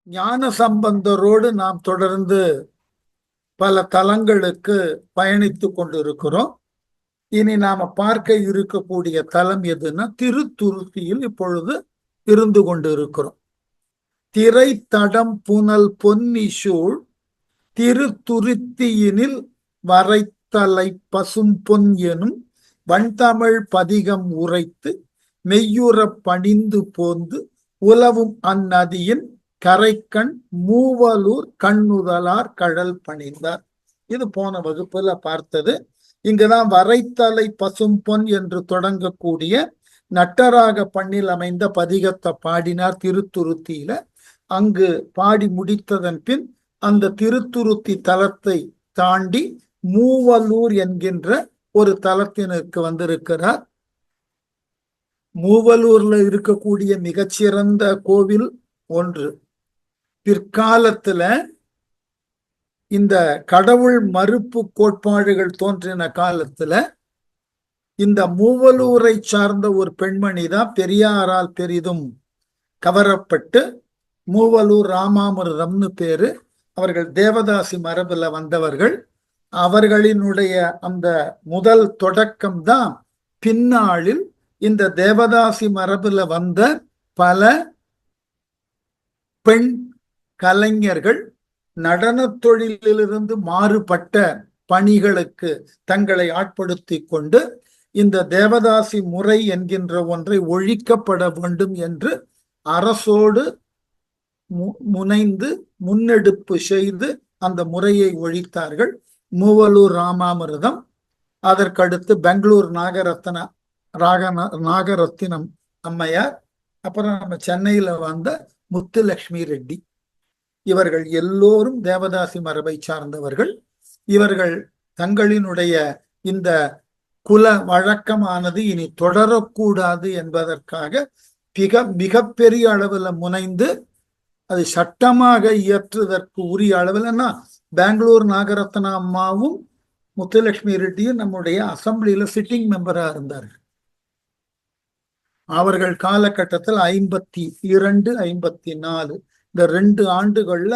ஞான சம்பந்தரோடு நாம் தொடர்ந்து பல தலங்களுக்கு பயணித்து கொண்டிருக்கிறோம். இனி நாம பார்க்க இருக்கக்கூடிய தலம் எதுன்னா திருத்துருத்தியில் இப்பொழுது இருந்து கொண்டு இருக்கிறோம். திரை தடம் புனல் பொன்னி சூழ் திருத்துருத்தியினில் வரைத்தலை பசும் பொன் எனும் வண்தமிழ் பதிகம் உரைத்து மெய்யுறப் பணிந்து போந்து உலவும் அந்நதியின் கரைக்கண் மூவலூர் கண்ணுதலார் கழல் பணிந்தார். இது போன வகுப்புல பார்த்தது. இங்குதான் வரைத்தலை பசும் பொன் என்று தொடங்கக்கூடிய நட்டராக பண்ணில் அமைந்த பதிகத்தை பாடினார் திருத்துருத்தியில. அங்கு பாடி முடித்ததன் பின் அந்த திருத்துருத்தி தலத்தை தாண்டி மூவலூர் என்கின்ற ஒரு தலத்தினருக்கு வந்திருக்கிறார். மூவலூர்ல இருக்கக்கூடிய மிகச்சிறந்த கோவில் ஒன்று. பிற்காலத்துல இந்த கடவுள் மறுப்பு கோட்பாடுகள் தோன்றின காலத்துல இந்த மூவலூரை சார்ந்த ஒரு பெண்மணி தான் பெரியாரால் பெரிதும் கவரப்பட்டு மூவலூர் ராமாமிர்தம்னு பேரு. அவர்கள் தேவதாசி மரபுல வந்தவர்கள். அவர்களினுடைய அந்த முதல் தொடக்கம் தான் பின்னாளில் இந்த தேவதாசி மரபுல வந்த பல பெண் கலைஞர்கள் நடன தொழிலிலிருந்து மாறுபட்ட பணிகளுக்கு தங்களை ஆட்படுத்தி கொண்டு இந்த தேவதாசி முறை என்கின்ற ஒன்றை ஒழிக்கப்பட வேண்டும் என்று அரசோடு முனைந்து முன்னெடுப்பு செய்து அந்த முறையை ஒழித்தார்கள். மூவலூர் ராமாமிர்தம், அதற்கடுத்து பெங்களூர் நாகரத்தினம் அம்மையார், அப்புறம் நம்ம சென்னையில வந்த முத்துலட்சுமி ரெட்டி. இவர்கள் எல்லோரும் தேவதாசி மரபை சார்ந்தவர்கள். இவர்கள் தங்களினுடைய இந்த குல வழக்கமானது இனி தொடரக்கூடாது என்பதற்காக மிகப்பெரிய அளவில் முனைந்து அது சட்டமாக இயற்றுவதற்கு உரிய அளவில்னா பெங்களூர் நாகரத்ன அம்மாவும் முத்துலட்சுமி ரெட்டியும் நம்முடைய அசம்பிளியில சிட்டிங் மெம்பரா இருந்தார்கள். அவர்கள் காலகட்டத்தில் 52, 54 இந்த 2 ஆண்டுகள்ல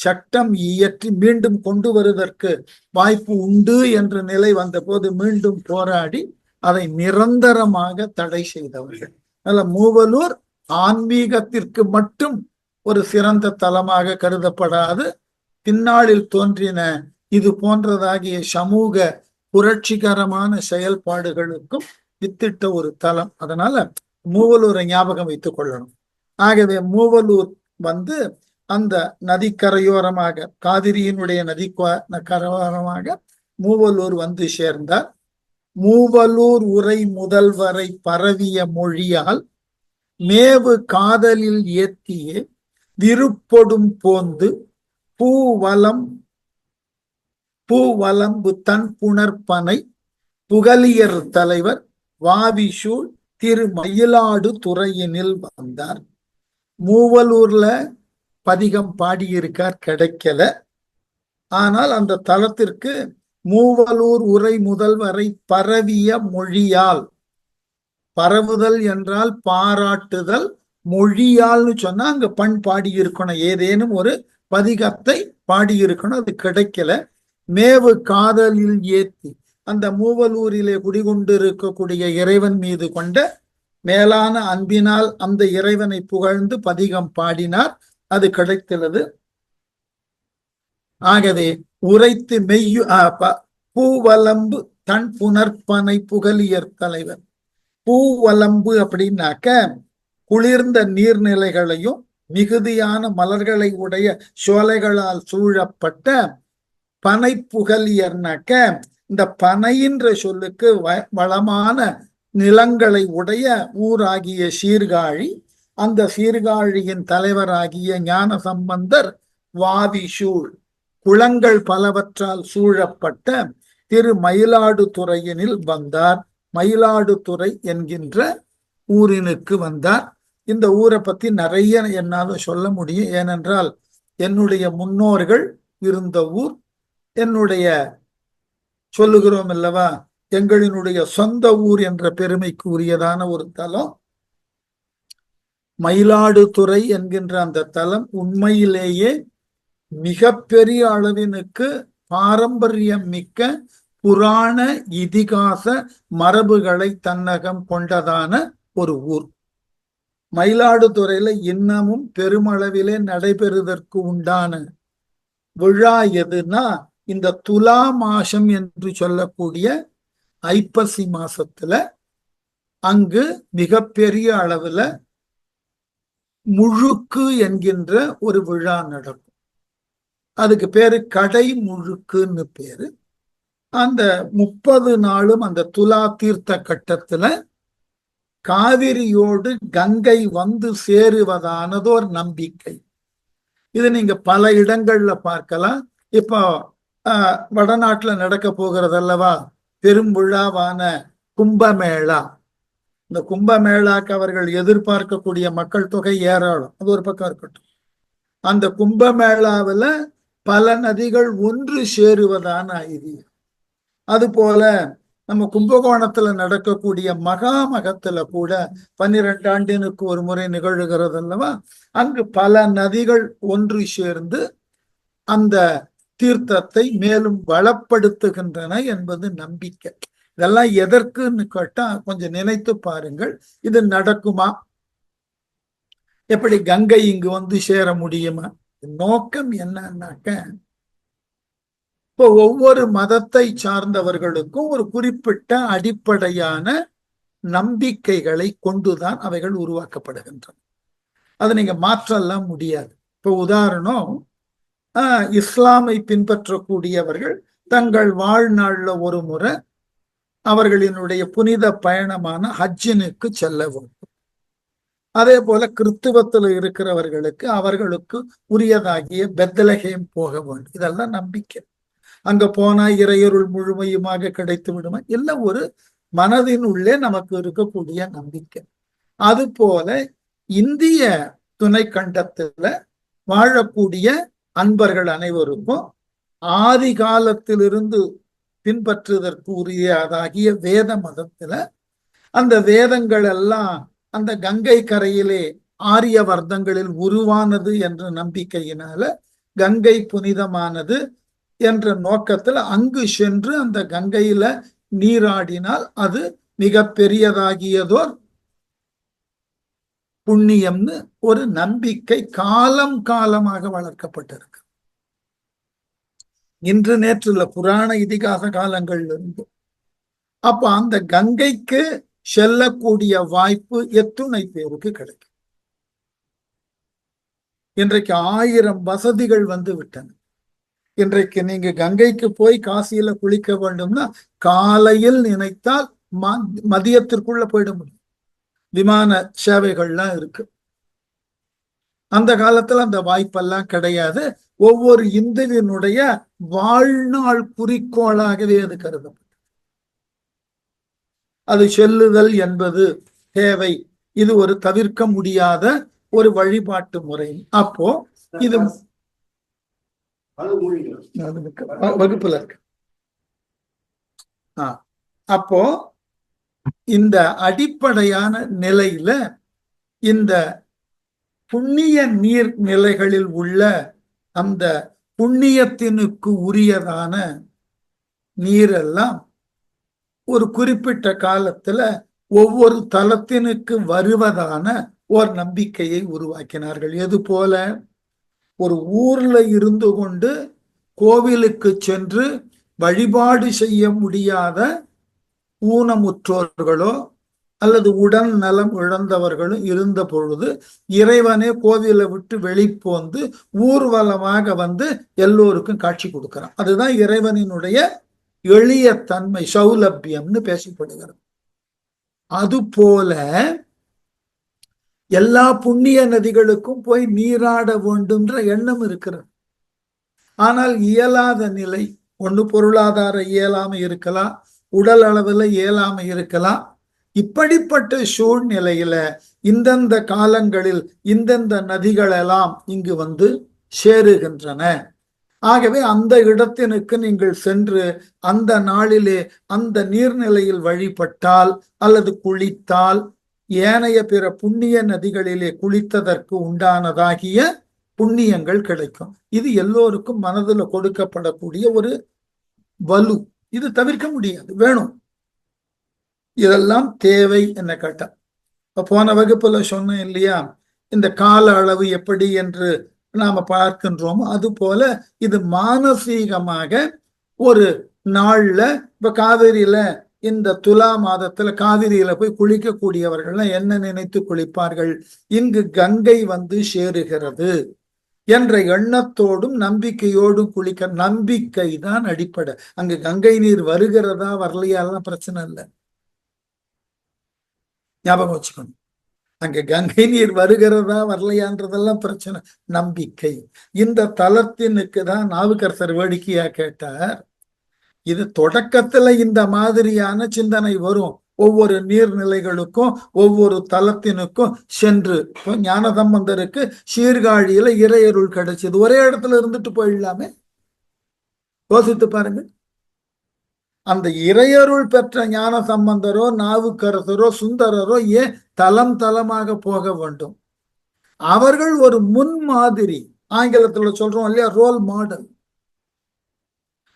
சட்டம் இயற்றி மீண்டும் கொண்டு வருவதற்கு வாய்ப்பு உண்டு என்ற நிலை வந்த போது மீண்டும் போராடி அதை நிரந்தரமாக தடை செய்தவர்கள். அதனால மூவலூர் ஆன்மீகத்திற்கு மட்டும் ஒரு சிறந்த தலமாக கருதப்படாது, பின்னாளில் தோன்றின இது போன்றதாகிய சமூக புரட்சிகரமான செயல்பாடுகளுக்கும் வித்திட்ட ஒரு தலம். அதனால மூவலூரை ஞாபகம் வைத்துக் கொள்ளணும். ஆகவே மூவலூர் அந்த நதிக்கரையோரமாக, காவிரியினுடைய கரையோரமாக மூவலூர் சேர்ந்தார். மூவலூர் உரை முதல்வரை பரவிய மொழியால் மேவு காதலில் ஏத்தியே விருப்பொடும் போந்து பூவலம்பு தன் புணர்ப்பனை புகலியர் தலைவர் வாவிசூழ் திரு மயிலாடு துறையினில் வந்தார். மூவலூர்ல பதிகம் பாடியிருக்கார், கிடைக்கல. ஆனால் அந்த தலத்திற்கு மூவலூர் உரை முதல்வரை பரவிய மொழியால், பரவுதல் என்றால் பாராட்டுதல், மொழியால்னு சொன்னா அங்க பண் பாடியிருக்கணும், ஏதேனும் ஒரு பதிகத்தை பாடியிருக்கணும், அது கிடைக்கல. மேவு காதலில் ஏத்தி, அந்த மூவலூரிலே குடிகொண்டு இருக்கக்கூடிய இறைவன் மீது கொண்ட மேலான அன்பினால் அந்த இறைவனை புகழ்ந்து பதிகம் பாடினார், அது கிடைத்துள்ளது. ஆகவே உரைத்து பூவலம்பு தன் புணர்ப்பனை புகலியர் தலைவர். பூவலம்பு அப்படின்னாக்க குளிர்ந்த நீர்நிலைகளையும் மிகுதியான மலர்களை உடைய சோலைகளால் சூழப்பட்ட பனை புகலியர்னாக்க இந்த பனையின்ற சொல்லுக்கு வளமான நிலங்களை உடைய ஊராகிய சீர்காழி. அந்த சீர்காழியின் தலைவராகிய ஞான சம்பந்தர் வாவிசூழ் குளங்கள் பலவற்றால் சூழப்பட்ட திரு மயிலாடுதுறையினில் வந்தார். மயிலாடுதுறை என்கின்ற ஊரினுக்கு வந்தார். இந்த ஊரை பத்தி நிறைய என்னால சொல்ல முடியும். ஏனென்றால் என்னுடைய முன்னோர்கள் இருந்த ஊர், என்னுடைய சொல்லுகிறோம் அல்லவா, எங்களினுடைய சொந்த ஊர் என்ற பெருமைக்கு உரியதான ஒரு தலம். மயிலாடுதுறை என்கின்ற அந்த தலம் உண்மையிலேயே மிக பெரிய அளவினுக்கு பாரம்பரியம் மிக்க புராண இதிகாச மரபுகளை தன்னகம் கொண்டதான ஒரு ஊர். மயிலாடுதுறையில இன்னமும் பெருமளவிலே நடைபெறுவதற்கு உண்டான விழா எதுனா இந்த துலா மாசம் என்று சொல்லக்கூடிய ஐப்பசி மாசத்துல அங்கு மிகப்பெரிய அளவுல முழுக்கு என்கின்ற ஒரு விழா நடக்கும். அதுக்கு பேரு கடை முழுக்குன்னு பேரு. அந்த 30 நாளும் அந்த துலா தீர்த்த கட்டத்துல காவிரியோடு கங்கை வந்து சேருவதானது ஒரு நம்பிக்கை. இது நீங்க பல இடங்கள்ல பார்க்கலாம். இப்போ வடநாட்டுல நடக்க போகிறது அல்லவா பெரும் விழாவான கும்பமேளா. இந்த கும்பமேளாக்கு அவர்கள் எதிர்பார்க்கக்கூடிய மக்கள் தொகை ஏராளம். அது ஒரு பக்கம் இருக்கட்டும். அந்த கும்பமேளாவில் பல நதிகள் ஒன்று சேருவதான ஐதீகம். அது போல நம்ம கும்பகோணத்துல நடக்கக்கூடிய மகாமகத்துல கூட 12 ஆண்டினுக்கு ஒரு முறை நிகழ்கிறது அல்லவா. அங்கு பல நதிகள் ஒன்று சேர்ந்து அந்த தீர்த்தத்தை மேலும் வளப்படுத்துகின்றன என்பது நம்பிக்கை. இதெல்லாம் எதற்குன்னு கேட்டா கொஞ்சம் நினைத்து பாருங்கள். இது நடக்குமா? எப்படி கங்கை இங்கு வந்து சேர முடியுமா? நோக்கம் என்னன்னாக்க, இப்போ ஒவ்வொரு மதத்தை சார்ந்தவர்களுக்கும் ஒரு குறிப்பிட்ட அடிப்படையான நம்பிக்கைகளை கொண்டுதான் அவைகள் உருவாக்கப்படுகின்றன. அதை நீங்க மாற்றலாம் முடியாது. இப்போ உதாரணம், இஸ்லாமை பின்பற்றக்கூடியவர்கள் தங்கள் வாழ்நாள்ல ஒரு முறை அவர்களினுடைய புனித பயணமான ஹஜ்ஜினுக்கு செல்ல வேண்டும். அதே போல கிறிஸ்துவத்தில் இருக்கிறவர்களுக்கு அவர்களுக்கு உரியதாகிய பெத்லகேம் போக வேண்டும். இதெல்லாம் நம்பிக்கை. அங்க போனா இறையருள் முழுமையுமாக கிடைத்து விடுமா? எல்லாம் ஒரு மனதின் உள்ளே நமக்கு இருக்கக்கூடிய நம்பிக்கை. அது போல இந்திய துணை கண்டத்துல வாழக்கூடிய அன்பர்கள் அனைவருக்கும் ஆதி காலத்திலிருந்து பின்பற்றுவதற்கு உரியதாகிய வேத மதத்துல அந்த வேதங்கள் எல்லாம் அந்த கங்கை கரையிலே ஆரிய வர்த்தங்களில் உருவானது என்ற நம்பிக்கையினால கங்கை புனிதமானது என்ற நோக்கத்துல அங்கு சென்று அந்த கங்கையில நீராடினால் அது மிக பெரியதாகியதோர் புண்ணியம்னு ஒரு நம்பிக்கை காலம் காலமாக வளர்க்கப்பட்டிருக்கு. இன்று நேற்றுள்ள புராண இதிகாச காலங்கள்ல இருந்து. அப்ப அந்த கங்கைக்கு செல்லக்கூடிய வாய்ப்பு எத்துணை பேருக்கு கிடைக்கும். இன்றைக்கு 1000 வசதிகள் வந்து விட்டன. இன்றைக்கு நீங்க கங்கைக்கு போய் காசியில குளிக்க வேண்டும்னா காலையில் நினைத்தால் மதியத்திற்குள்ள போயிட முடியும். விமான சேவைகள்லாம் இருக்கு. அந்த காலத்துல அந்த வாய்ப்பெல்லாம் கிடையாது. ஒவ்வொரு இந்துவினுடைய வாழ்நாள் குறிக்கோளாகவே அது கருதப்படும். அது செல்லுதல் என்பது தேவை. இது ஒரு தவிர்க்க முடியாத ஒரு வழிபாட்டு முறை. அப்போ இது வகுப்புல இருக்கு. அப்போ இந்த அடிப்படையான நிலையில இந்த புண்ணிய நீர் நிலைகளில் உள்ள அந்த புண்ணியத்தினுக்கு உரியதான நீரெல்லாம் ஒரு குறிப்பிட்ட காலத்துல ஒவ்வொரு தலத்தினுக்கு வருவதான ஒரு நம்பிக்கையை உருவாக்கினார்கள். எது போல ஒரு ஊர்ல இருந்து கொண்டு கோவிலுக்கு சென்று வழிபாடு செய்ய முடியாத ஊனமுற்றோர்களோ அல்லது உடல் நலம் இழந்தவர்களும் இருந்த பொழுது இறைவனே கோவிலை விட்டு வெளிப்போந்து ஊர்வலமாக வந்து எல்லோருக்கும் காட்சி கொடுக்கிறான். அதுதான் இறைவனினுடைய எளிய தன்மை, சௌலபியம்னு பேசப்படுகிறது. அது போல எல்லா புண்ணிய நதிகளுக்கும் போய் நீராட வேண்டும்ன்ற எண்ணம் இருக்கிறது. ஆனால் இயலாத நிலை, ஒன்று பொருளாதார இயலாமை இருக்கலாம், உடல் அளவுல இயலாமை இருக்கலாம். இப்படிப்பட்ட சூழ்நிலையில இந்தந்த காலங்களில் இந்தந்த நதிகளெல்லாம் இங்கு வந்து சேருகின்றன. ஆகவே அந்த இடத்தினுக்கு நீங்கள் சென்று அந்த நாளிலே அந்த நீர்நிலையில் வழிபட்டால் அல்லது குளித்தால் ஏனைய பிற புண்ணிய நதிகளிலே குளித்ததற்கு உண்டானதாகிய புண்ணியங்கள் கிடைக்கும். இது எல்லோருக்கும் மனதில் கொடுக்கப்படக்கூடிய ஒரு வலு. இது தவிர்க்க முடியாது, வேணும். இதெல்லாம் தேவை என்ன கேட்டா, போன வகுப்புல சொன்னேன் இல்லையா, இந்த கால அளவு எப்படி என்று நாம பார்க்கின்றோமோ அது போல இது மானசீகமாக ஒரு நாள்ல, இப்ப காவிரியில இந்த துலா மாதத்துல காவிரியில போய் குளிக்கக்கூடியவர்கள்லாம் என்ன நினைத்து குளிப்பார்கள்? இங்கு கங்கை வந்து சேருகிறது என்ற எண்ணத்தோடும் நம்பிக்கையோடும் குளிக்க. நம்பிக்கை தான் அடிப்படை. அங்கு கங்கை நீர் வருகிறதா வரலையாலாம் பிரச்சனை இல்லை, ஞாபகம் வச்சுக்கணும். அங்க கங்கை நீர் வருகிறதா வரலையான்றதெல்லாம் பிரச்சனை, நம்பிக்கை. இந்த தலத்தினுக்கு தான் நாவுக்கரசர் வேடிக்கையா கேட்டார். இது தொடக்கத்துல இந்த மாதிரியான சிந்தனை வரும். ஒவ்வொரு நீர்நிலைகளுக்கும் ஒவ்வொரு தலத்தினுக்கும் சென்று, ஞானசம்பந்தருக்கு சீர்காழியில இறையருள் கிடைச்சது, ஒரே இடத்துல இருந்துட்டு போயிடலாமே. யோசித்து பாருங்க. அந்த இறையருள் பெற்ற ஞான சம்பந்தரோ நாவுக்கரசரோ சுந்தரரோ ஏன் தலம் தலமாக போக வேண்டும்? அவர்கள் ஒரு முன்மாதிரி, ஆங்கிலத்துல சொல்றோம் இல்லையா, ரோல் மாடல்.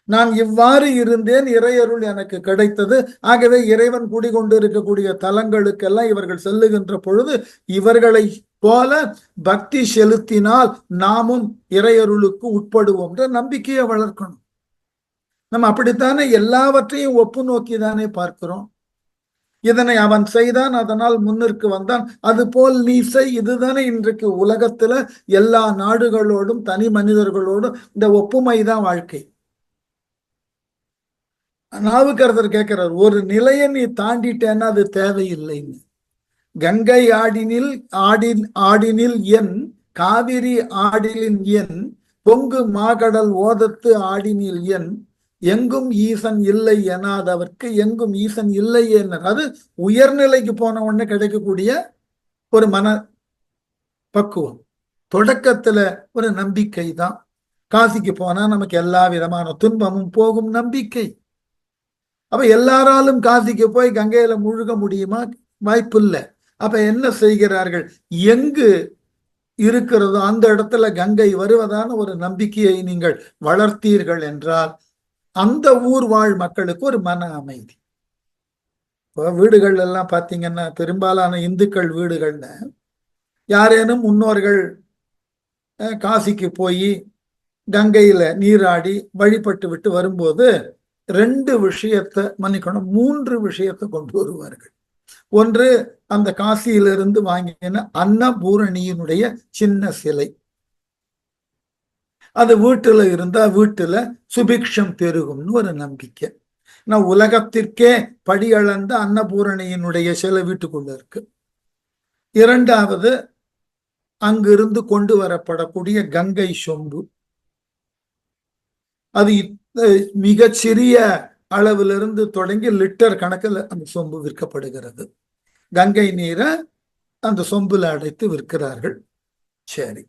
நான் இவ்வாறு இருந்தேன், இறையருள் எனக்கு கிடைத்தது. ஆகவே இறைவன் குடிகொண்டு இருக்கக்கூடிய தலங்களுக்கெல்லாம் இவர்கள் செல்லுகின்ற பொழுது இவர்களை போல பக்தி செலுத்தினால் நாமும் இறையருளுக்கு உட்படுவோம் என்ற நம்பிக்கையை வளர்க்கணும். நம்ம அப்படித்தானே எல்லாவற்றையும் ஒப்பு நோக்கி தானே பார்க்கிறோம். இதனை அவன் செய்தான், அதனால் முன்னிற்கு வந்தான், அது போல் நீ செய். இதுதானே இன்றைக்கு உலகத்துல எல்லா நாடுகளோடும் தனி மனிதர்களோடும் இந்த ஒப்புமைதான் வாழ்க்கை. நாவுக்கரசர் கேட்கிறார், ஒரு நிலையை நீ தாண்டிட்டேன்னா அது தேவையில்லைன்னு. கங்கை ஆடினில் என், காவிரி ஆடிலின் என், பொங்கு மாகடல் ஓதத்து ஆடினில் என், எங்கும் ஈசன் இல்லை எனாதவர்க்கு எங்கும் ஈசன் இல்லை என்ன. அது உயர்நிலைக்கு போன உடனே கிடைக்கக்கூடிய ஒரு மன பக்குவம். தொடக்கத்துல ஒரு நம்பிக்கை தான். காசிக்கு போனா நமக்கு எல்லா விதமான துன்பமும் போகும், நம்பிக்கை. அப்ப எல்லாராலும் காசிக்கு போய் கங்கையில முழுக முடியுமா? வாய்ப்பு இல்லை. அப்ப என்ன செய்கிறார்கள்? எங்கு இருக்கிறதோ அந்த இடத்துல கங்கை வருவதான ஒரு நம்பிக்கையை நீங்கள் வளர்த்தீர்கள் என்றால் அந்த ஊர் வாழ் மக்களுக்கு ஒரு மன அமைதி. இப்போ வீடுகள் எல்லாம் பார்த்தீங்கன்னா, பெரும்பாலான இந்துக்கள் வீடுகள்ல யாரேனும் முன்னோர்கள் காசிக்கு போய் கங்கையில நீராடி வழிபட்டு விட்டு வரும்போது 2 விஷயத்தை மன்னிக்கணும், 3 விஷயத்தை கொண்டு வருவார்கள். ஒன்று, அந்த காசியிலிருந்து வாங்கின அன்னபூரணியினுடைய சின்ன சிலை. அது வீட்டுல இருந்தா வீட்டுல சுபிக்ஷம் பெருகும்னு ஒரு நம்பிக்கை. நான் உலகத்திற்கே படியளந்த அன்னபூரணியினுடைய சிலை வீட்டுக்குள்ள இருக்கு. இரண்டாவது, அங்கிருந்து கொண்டு வரப்படக்கூடிய கங்கை சொம்பு. அது மிகச்சிறிய அளவிலிருந்து தொடங்கி லிட்டர் கணக்கில் அந்த சொம்பு விற்கப்படுகிறது. கங்கை நீரை அந்த சொம்புல அடைத்து விற்கிறார்கள். சரி.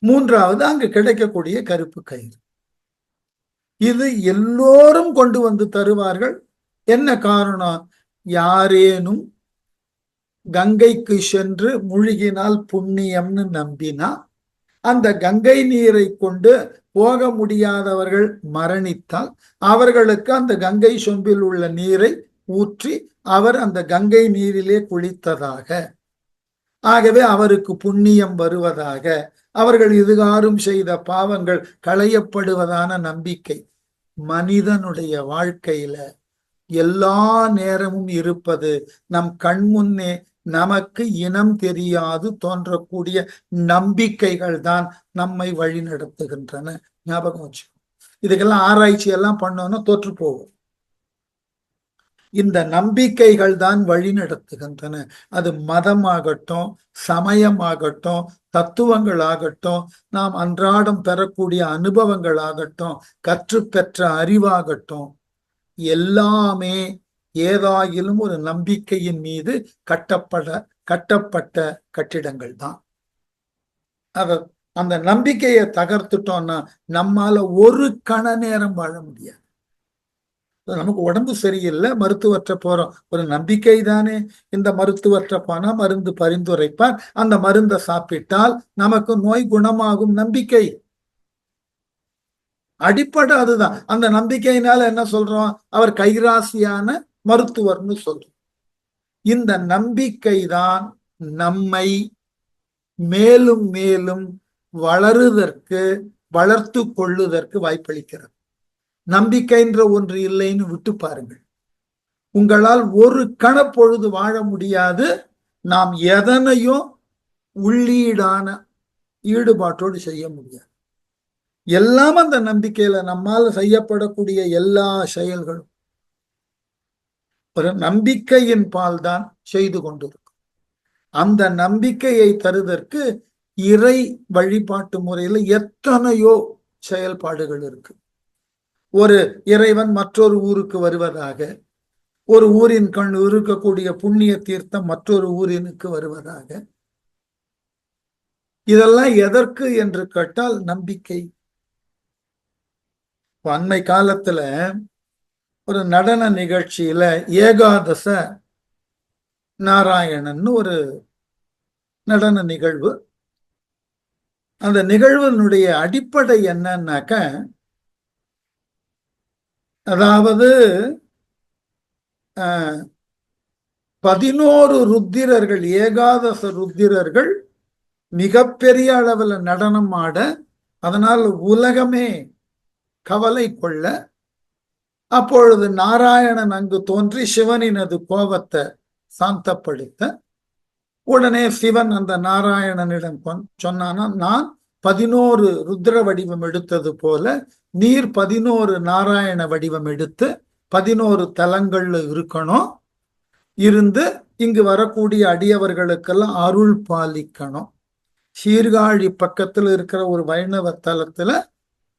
மூன்றாவது, அங்கு கிடைக்கக்கூடிய கருப்பு கயிறு. இது எல்லோரும் கொண்டு வந்து தருவார்கள். என்ன காரணம்? யாரேனும் கங்கைக்கு சென்று முழுகினால் புண்ணியம்னு நம்பினா அந்த கங்கை நீரை கொண்டு போக முடியாதவர்கள் மரணித்தால் அவர்களுக்கு அந்த கங்கை சொம்பில் உள்ள நீரை ஊற்றி அவர் அந்த கங்கை நீரிலே குளித்ததாக, ஆகவே அவருக்கு புண்ணியம் வருவதாக, அவர்கள் இதுகாரும் செய்த பாவங்கள் களையப்படுவதான நம்பிக்கை மனிதனுடைய வாழ்க்கையில எல்லா நேரமும் இருப்பது. நம் கண்முன்னே நமக்கு இனம் தெரியாது தோன்றக்கூடிய நம்பிக்கைகள் தான் நம்மை வழி நடத்துகின்றன. ஞாபகம் வச்சு, இதுக்கெல்லாம் ஆராய்ச்சி எல்லாம் பண்ணோம்னா தோற்று போவோம். இந்த நம்பிக்கைகள் தான் வழி நடத்துகின்றன. அது மதமாகட்டும், சமயமாகட்டும், தத்துவங்கள் ஆகட்டும், நாம் அன்றாடம் பெறக்கூடிய அனுபவங்கள் ஆகட்டும், கற்றுப்பெற்ற அறிவாகட்டும், எல்லாமே ஏதாயிலும் ஒரு நம்பிக்கையின் மீது கட்டப்பட்ட கட்டிடங்கள் தான். அந்த நம்பிக்கையை தகர்த்துட்டோம்னா நம்மால ஒரு கண நேரம் வாழ முடியாது. நமக்கு உடம்பு சரியில்லை, மருத்துவற்ற போறோம், ஒரு நம்பிக்கை தானே. இந்த மருத்துவற்ற போனா மருந்து பரிந்துரைப்பார், அந்த மருந்தை சாப்பிட்டால் நமக்கு நோய் குணமாகும் நம்பிக்கை. அடிப்படை அதுதான். அந்த நம்பிக்கையினால என்ன சொல்றோம், அவர் கைராசியான மருத்துவர்னு சொல்றோம். இந்த நம்பிக்கை தான் நம்மை மேலும் மேலும் வளருவதற்கு, வளர்த்து கொள்ளுவதற்கு வாய்ப்பளிக்கிறது. நம்பிக்கைன்ற ஒன்று இல்லைன்னு விட்டு பாருங்கள், உங்களால் ஒரு கணப்பொழுது வாழ முடியாது. நாம் எதனையும் உள்ளீடான ஈடுபாட்டோடு செய்ய முடியாது. எல்லாம் அந்த நம்பிக்கையில நம்மால் செய்யப்படக்கூடிய எல்லா செயல்களும் ஒரு நம்பிக்கையின் பால் தான் செய்து கொண்டிருக்கும். அந்த நம்பிக்கையை தருவதற்கு இறை வழிபாட்டு முறையில எத்தனையோ செயல்பாடுகள் இருக்கு. ஒரு இறைவன் மற்றொரு ஊருக்கு வருவதாக, ஒரு ஊரின் கண் இருக்கக்கூடிய புண்ணிய தீர்த்தம் மற்றொரு ஊரினுக்கு வருவதாக, இதெல்லாம் எதற்கு என்று கேட்டால் நம்பிக்கை. அண்மை காலத்துல ஒரு நடன நிகழ்ச்சியில ஏகாதச நாராயணன் ஒரு நடன நிகழ்வு. அந்த நிகழ்வினுடைய அடிப்படை என்னன்னாக்க, அதாவது 11 ருத்திரர்கள், ஏகாதச ருத்திரர்கள் மிகப்பெரிய அளவில் நடனம் ஆட, அதனால் உலகமே கவலை கொள்ள, அப்பொழுது நாராயணன் அங்கு தோன்றி சிவனினது கோபத்தை சாந்தப்படுத்த, உடனே சிவன் அந்த நாராயணனிடம் சொன்னானா, நான் 11 ருத்ர வடிவம் எடுத்தது போல நீர் 11 நாராயண வடிவம் எடுத்து 11 தலங்கள்ல இருக்கணும், இருந்து இங்கு வரக்கூடிய அடியவர்களுக்கெல்லாம் அருள் பாலிக்கணும். சீர்காழி பக்கத்தில் இருக்கிற ஒரு வைணவ தலத்துல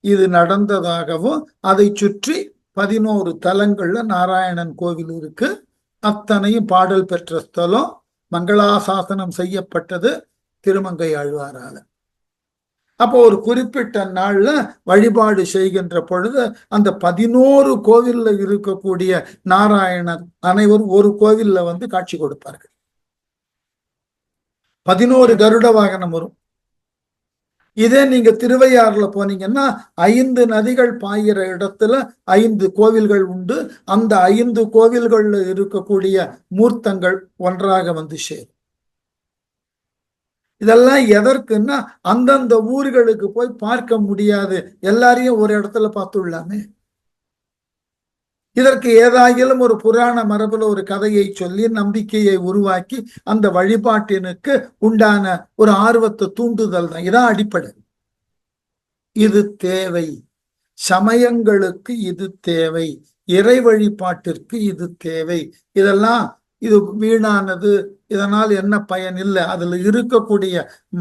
இது நடந்ததாகவும், அதை சுற்றி 11 தலங்கள்ல நாராயணன் கோவில் இருக்கு. அத்தனையும் பாடல் பெற்ற ஸ்தலம். மங்களாசாசனம் செய்யப்பட்டது திருமங்கை ஆழ்வாரால. அப்போ ஒரு குறிப்பிட்ட நாள்ல வழிபாடு செய்கின்ற பொழுது அந்த 11 கோவில்ல இருக்கக்கூடிய நாராயணன் அனைவரும் ஒரு கோவில்ல வந்து காட்சி கொடுப்பார்கள். 11 கருட வாகனம் வரும். இதே நீங்க திருவையாறுல போனீங்கன்னா 5 நதிகள் பாயிற இடத்துல 5 கோவில்கள் உண்டு. அந்த 5 கோவில்கள்ல இருக்கக்கூடிய மூர்த்தங்கள் ஒன்றாக வந்து சேரும். இதெல்லாம் எதற்குன்னா, அந்தந்த ஊர்களுக்கு போய் பார்க்க முடியாது, எல்லாரையும் ஒரு இடத்துல பார்த்துள்ளாமே. இதற்கு ஏதாகிலும் ஒரு புராண மரபுல ஒரு கதையை சொல்லி நம்பிக்கையை உருவாக்கி அந்த வழிபாட்டினுக்கு உண்டான ஒரு ஆர்வத்தை தூண்டுதல் தான். இதான் அடிப்படை. இது தேவை, சமயங்களுக்கு இது தேவை, இறை வழிபாட்டிற்கு இது தேவை. இதெல்லாம் இது வீணானது, இதனால் என்ன பயன் இல்லை. அதுல இருக்கக்கூடிய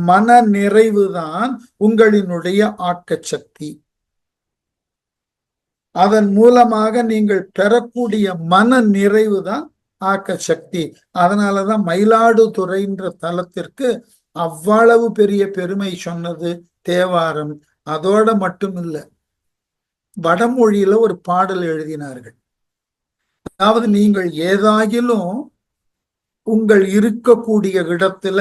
மன நிறைவு தான் உங்களினுடைய ஆக்க சக்தி. அதன் மூலமாக நீங்கள் பெறக்கூடிய மன நிறைவு தான் ஆக்க சக்தி. அதனாலதான் மயிலாடுதுறைன்ற தலத்திற்கு அவ்வளவு பெரிய பெருமை சொன்னது தேவாரம். அதோட மட்டும் இல்லை, வடமொழியில ஒரு பாடல் எழுதினார்கள். அதாவது நீங்கள் ஏதாகிலும் உங்கள் இருக்கக்கூடிய இடத்துல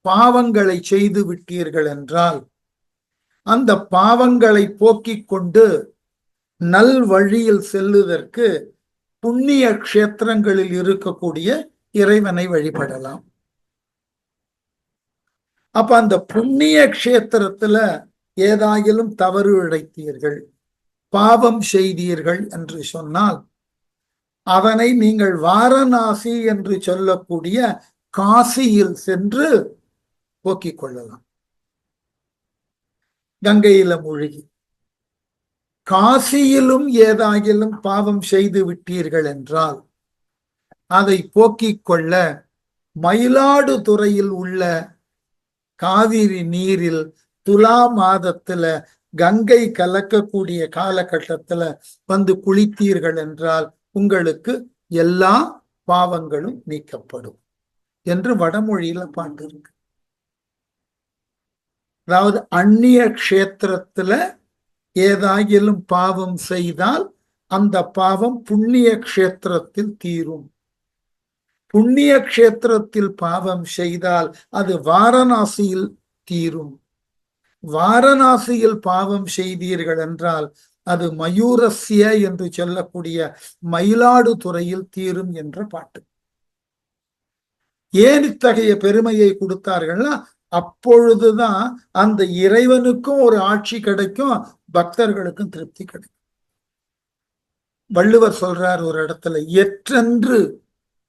பாவங்களை செய்து விட்டீர்கள் என்றால், அந்த பாவங்களை போக்கிக் கொண்டு நல் வழியில் செல்லுவதற்கு புண்ணிய கஷேத்திரங்களில் இருக்கக்கூடிய இறைவனை வழிபடலாம். அப்ப அந்த புண்ணிய கஷேத்திரத்துல ஏதாகிலும் தவறு இழைத்தீர்கள், பாவம் செய்தீர்கள் என்று சொன்னால், அதனை நீங்கள் வாரணாசி என்று சொல்லக்கூடிய காசியில் சென்று போக்கிக் கொள்ளலாம். கங்கையில மூழ்கி. காசியிலும் ஏதாகிலும் பாவம் செய்து விட்டீர்கள் என்றால் அதை போக்கிக் கொள்ள மயிலாடுதுறையில் உள்ள காவிரி நீரில் துலா மாதத்துல கங்கை கலக்கக்கூடிய காலகட்டத்துல வந்து குளித்தீர்கள் என்றால் உங்களுக்கு எல்லா பாவங்களும் நீக்கப்படும் என்று வடமொழியில பாட்டு இருக்கு. அதாவது அந்நிய கஷேத்திரத்துல ஏதாகிலும் பாவம் செய்தால் அந்த பாவம் புண்ணிய கஷேத்திரத்தில் தீரும். புண்ணிய கஷேத்திரத்தில் பாவம் செய்தால் அது வாரணாசியில் தீரும். வாரணாசியில் பாவம் செய்தீர்கள் என்றால் அது மயூரஸ்ய என்று சொல்லக்கூடிய மயிலாடுதுறையில் தீரும் என்ற பாட்டு. ஏன் இத்தகைய பெருமையை கொடுத்தார்கள்னா, அப்பொழுதுதான் அந்த இறைவனுக்கும் ஒரு ஆட்சி கிடைக்கும், பக்தர்களுக்கும் திருப்தி கிடைக்கும். வள்ளுவர் சொல்றார் ஒரு இடத்துல, எற்றென்று